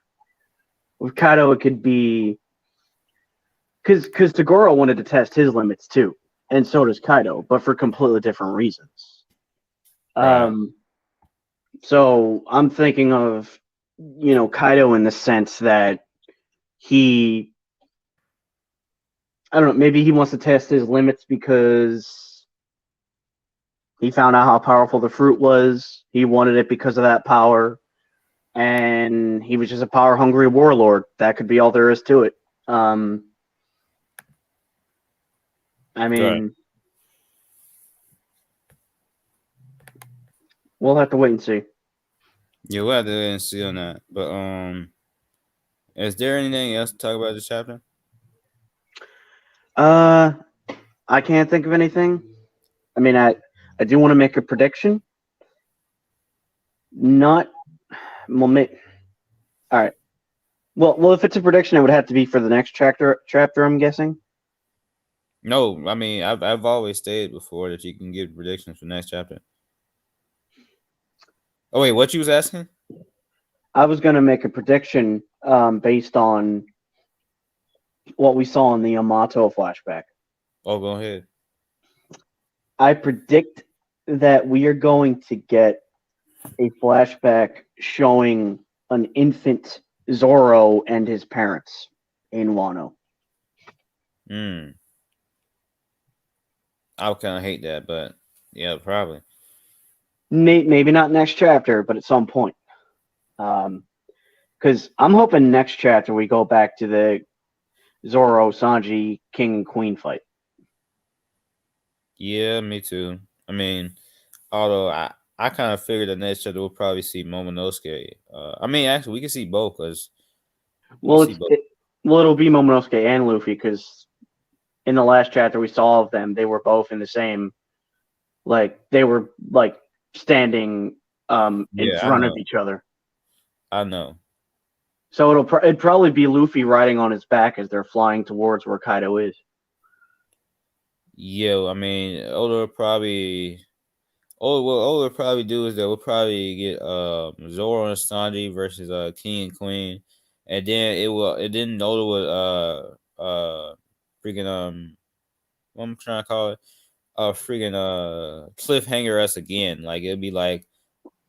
With Kaido, it could be because Togoro wanted to test his limits too, and so does Kaido, but for completely different reasons. Right. Um, so I'm thinking of Kaido in the sense that he, I don't know, maybe he wants to test his limits because he found out how powerful the fruit was. He wanted it because of that power, and he was just a power hungry warlord. That could be all there is to it. I Right. mean, we'll have to wait and see. Yeah, we'll have to wait and see on that. But is there anything else to talk about this chapter? Uh, I can't think of anything. I mean, I do want to make a prediction. Not well, all right. Well, if it's a prediction, it would have to be for the next chapter. Chapter, I'm guessing. No, I mean I've always stated before that you can give predictions for next chapter. Oh wait, what you was asking? I was going to make a prediction based on what we saw in the Yamato flashback. Oh, go ahead. I predict that we are going to get a flashback showing an infant Zoro and his parents in Wano. Hmm. I would kind of hate that, but yeah, probably. Maybe not next chapter, but at some point. Because I'm hoping next chapter we go back to the Zoro, Sanji, King and Queen fight. Yeah, me too. I mean, although I kind of figured the next chapter we'll probably see Momonosuke. I mean, actually, we can see both because we can Well, see both. it'll be Momonosuke and Luffy because in the last chapter we saw of them, they were both in the same, like they were like standing in Yeah, I front of know. each other. I know. So it'd probably be Luffy riding on his back as they're flying towards where Kaido is. Yeah, I mean, Oda probably. Oh, what Oda will probably do is that we'll probably get Zoro and Sanji versus King and Queen, and then Oda would freaking what I'm trying to call it freaking cliffhanger us again. Like it'd be like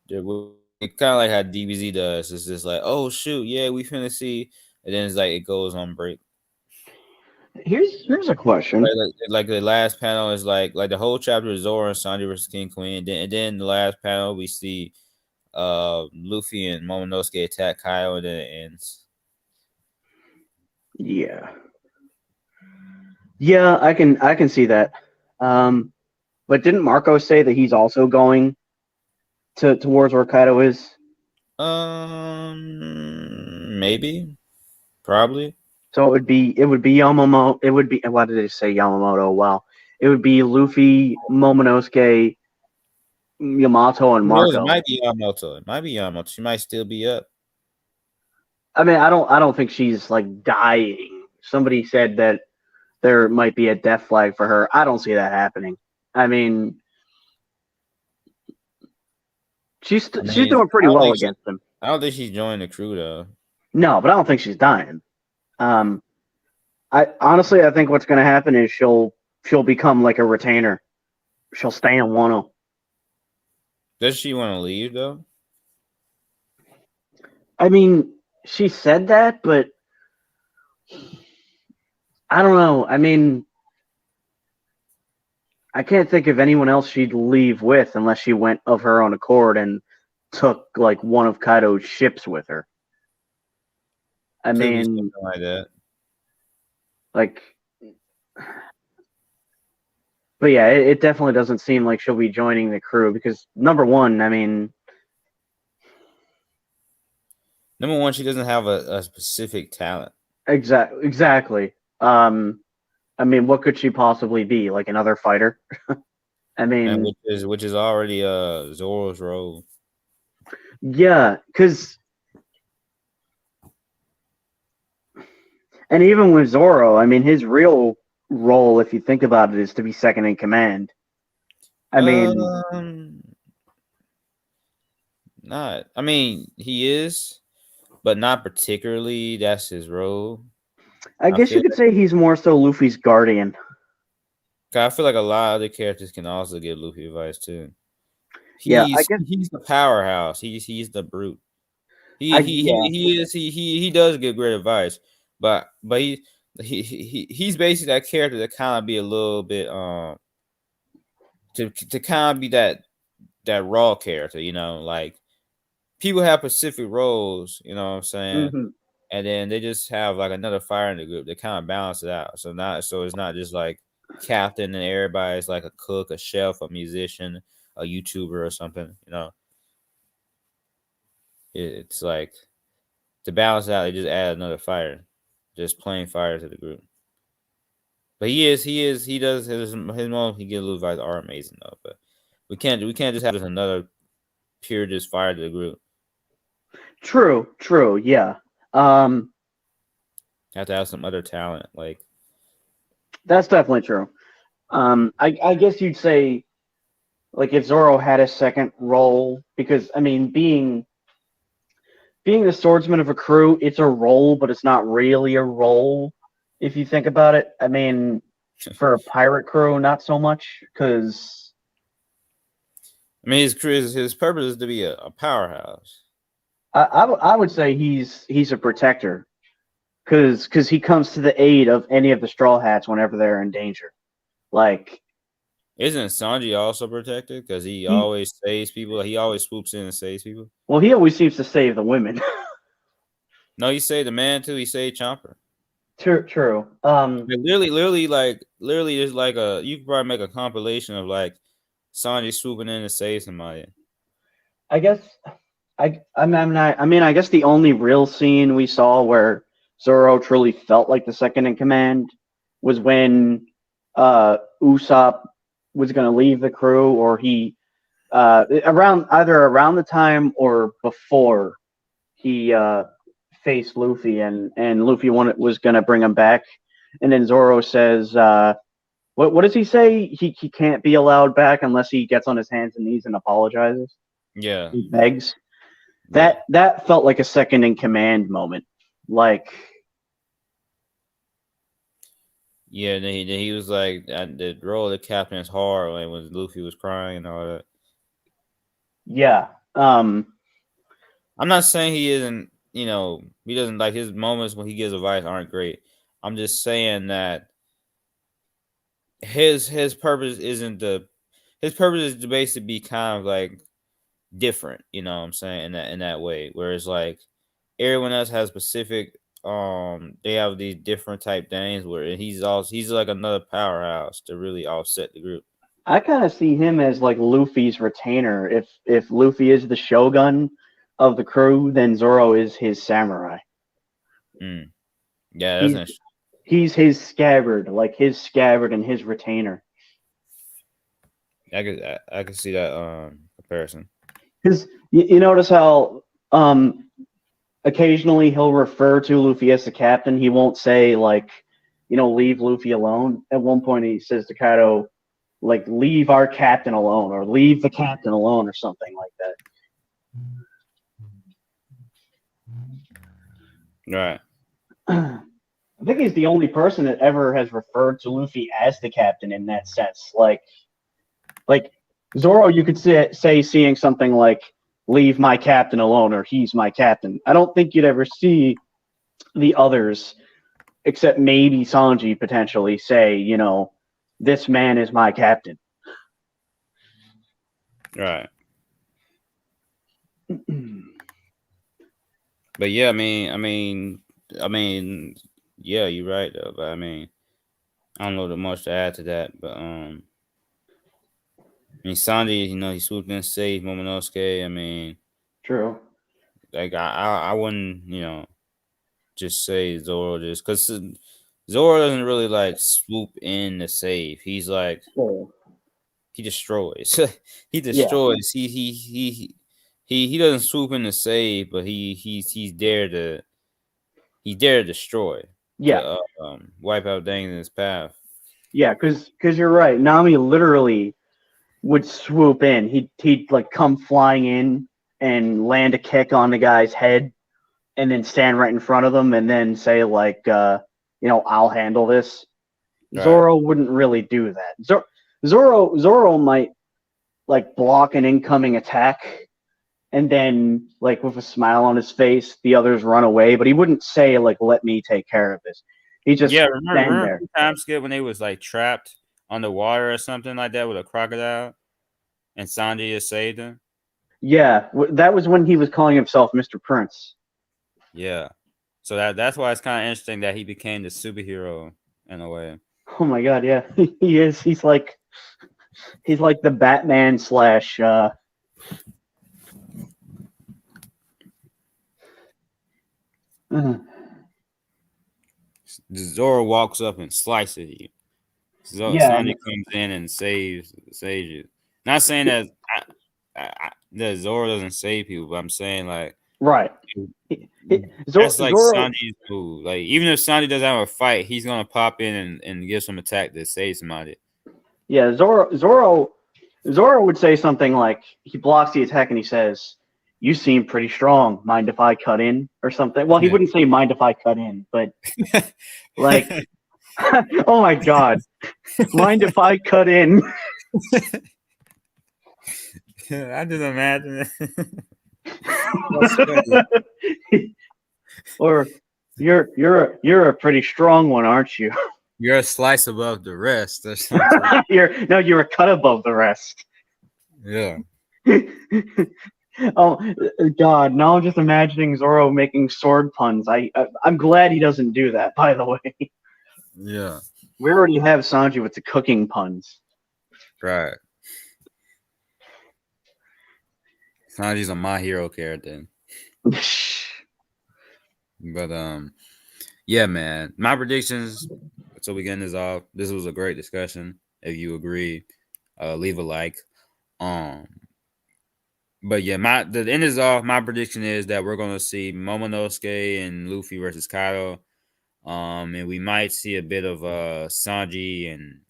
kind of like how DBZ does. It's just like, oh shoot, yeah, we finna see, and then it's like it goes on break. Here's a question. Like the last panel is like the whole chapter is Zoro and Sanji versus King Queen, and then the last panel we see Luffy and Momonosuke attack Kyle, and then it ends. Yeah, yeah, I can see that. But didn't Marco say that he's also going towards where Kaido is? Maybe, probably. So it would be Yamamoto. It would be, why did they say Yamamoto? Wow, it would be Luffy, Momonosuke, Yamato, and Who knows? It Marco. might be Yamamoto. It might be Yamamoto. She might still be up. I mean, I don't think she's like dying. Somebody said that there might be a death flag for her. I don't see that happening. I mean, she's doing pretty well against him. I don't think she's joining the crew though. No, but I don't think she's dying. I honestly, I think what's going to happen is she'll become like a retainer. She'll stay in Wano. Does she want to leave though? I mean, she said that, but I don't know. I mean, I can't think of anyone else she'd leave with unless she went of her own accord and took like one of Kaido's ships with her. I Could be mean, something like that. like, but yeah, it definitely doesn't seem like she'll be joining the crew because number one, I mean, Number one, she doesn't have a specific talent. exactly. I mean, what could she possibly be? Like another fighter? I mean, And which is already Zoro's role. yeah, because and even with Zoro, I mean, his real role, if you think about it, is to be second in command. I mean, Not. I mean, he is, but not particularly. That's his role. I guess you could say he's more so Luffy's guardian. I feel like a lot of other characters can also give Luffy advice too. Yeah, I guess He's the powerhouse. He's the brute. yeah. He does give great advice, but he's basically that character that kind of be a little bit to kind of be that raw character, you know, like people have specific roles, you know what I'm saying? Mm-hmm. And then they just have like another fire in the group. They kind of balance it out. So it's not just like captain and everybody's like a cook, a chef, a musician, a YouTuber or something, you know. It's like to balance it out, they just add another fire. Just plain fire to the group. But he does his moments he gives little advice are amazing though. But we can't just have just another pure just fire to the group. True, yeah. Have to have some other talent, like That's definitely true. I guess you'd say, like, if Zoro had a second role, because I mean, being the swordsman of a crew, it's a role, but it's not really a role if you think about it. I mean, for a pirate crew, not so much, because I mean his purpose is to be a powerhouse. I would say he's a protector, because he comes to the aid of any of the Straw Hats whenever they're in danger. Like, isn't Sanji also protected? Because he always saves people. He always swoops in and saves people. Well, he always seems to save the women. No, he saved the man too. He saved Chomper. True. Literally, there's like you could probably make a compilation of like Sanji swooping in to save somebody. I guess I mean, I guess the only real scene we saw where Zoro truly felt like the second in command was when Usopp was going to leave the crew, or he around the time or before he faced Luffy, and Luffy was going to bring him back, and then Zoro says, what does he say? He can't be allowed back unless he gets on his hands and knees and apologizes. Yeah, he begs. That felt like a second in command moment. Like, yeah. Then he was like, the role of the captain is hard when Luffy was crying and all that. Yeah. I'm not saying he isn't. You know, he doesn't like his moments when he gives advice aren't great. I'm just saying that his purpose isn't his purpose is to basically be kind of like different. You know what I'm saying in that way. Whereas like everyone else has specific they have these different type things where he's like another powerhouse to really offset the group. I kind of see him as like Luffy's retainer. If Luffy is the shogun of the crew, then Zoro is his samurai. Yeah, that's he's his scabbard, like his scabbard and his retainer. I could see that comparison. Because you notice how occasionally he'll refer to Luffy as the captain. He won't say like, leave Luffy alone. At one point, he says to Kaido, like, leave our captain alone, or leave the captain alone, or something like Right. that. I think he's the only person that ever has referred to Luffy as the captain in that sense. Like Zoro, you could say seeing something like "Leave my captain alone" or "He's my captain." I don't think you'd ever see the others, except maybe Sanji potentially say, "This man is my captain." Right. But yeah, I mean, yeah, you're right though. But I mean, I don't know that much to add to that. But I mean, Sandy, he swooped in, saved Momonosuke. I mean, True. like I wouldn't, just say Zoro just because Zoro doesn't really like swoop in to save. He's like So, he destroys. He yeah, destroys. He doesn't swoop in to save, but he's there to destroy, yeah, to wipe out things in his path. yeah. Because you're right. Nami literally would swoop in. He'd like come flying in and land a kick on the guy's head and then stand right in front of them and then say like I'll handle this. Right. Zoro wouldn't really do that. Zoro might like block an incoming attack and then like with a smile on his face the others run away, but he wouldn't say like let me take care of this. He just Yeah, stand remember there. time skip when they was like trapped underwater or something like that with a crocodile, and Sanji just saved them. Yeah, that was when he was calling himself Mr. Prince. Yeah, so that's why it's kind of interesting that he became the superhero in a way. Oh my god, yeah. He is. He's like the Batman slash uh, Zoro walks up and slices you. yeah, Sanji comes in and saves you. Not saying that that Zoro doesn't save people, but I'm saying like right. that's like Zoro, Sanji's move. Like even if Sanji doesn't have a fight, he's gonna pop in and give some attack to save somebody. yeah, Zoro would say something like he blocks the attack and he says, "You seem pretty strong. Mind if I cut in?" or something. Well, he Yeah. wouldn't say "Mind if I cut in," but like, oh my god, mind if I cut in? I just imagine it. That's funny. Or you're a pretty strong one, aren't you? You're a slice above the rest or something. You're a cut above the rest. Yeah. Oh God! Now I'm just imagining Zoro making sword puns. I'm glad he doesn't do that. By the way, Yeah. we already have Sanji with the cooking puns. Right. Sanji's a my hero character. But yeah, man. My predictions. So we getting this off. This was a great discussion. If you agree, leave a like. Um, but yeah, the end is off. My prediction is that we're gonna see Momonosuke and Luffy versus Kaido. And we might see a bit of Sanji and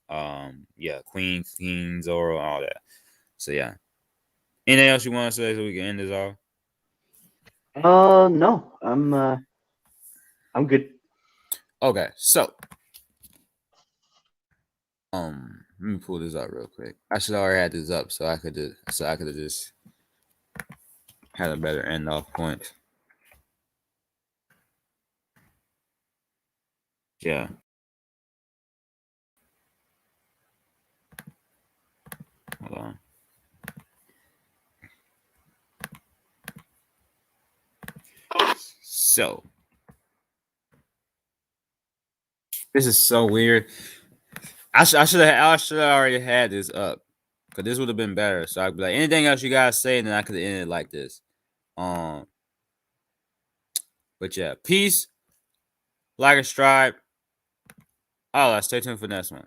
yeah, Queen Zoro, all that. So yeah. Anything else you want to say so we can end this off? No, I'm good. Okay, so let me pull this up real quick. I should already had this up so I could have just had a better end off point. Yeah. Hold on. So this is so weird. I should have already had this up because this would have been better. So I'd be like, anything else you guys say, and then I could have ended like this. Um, but yeah, peace, like a stripe. All right, stay tuned for next one.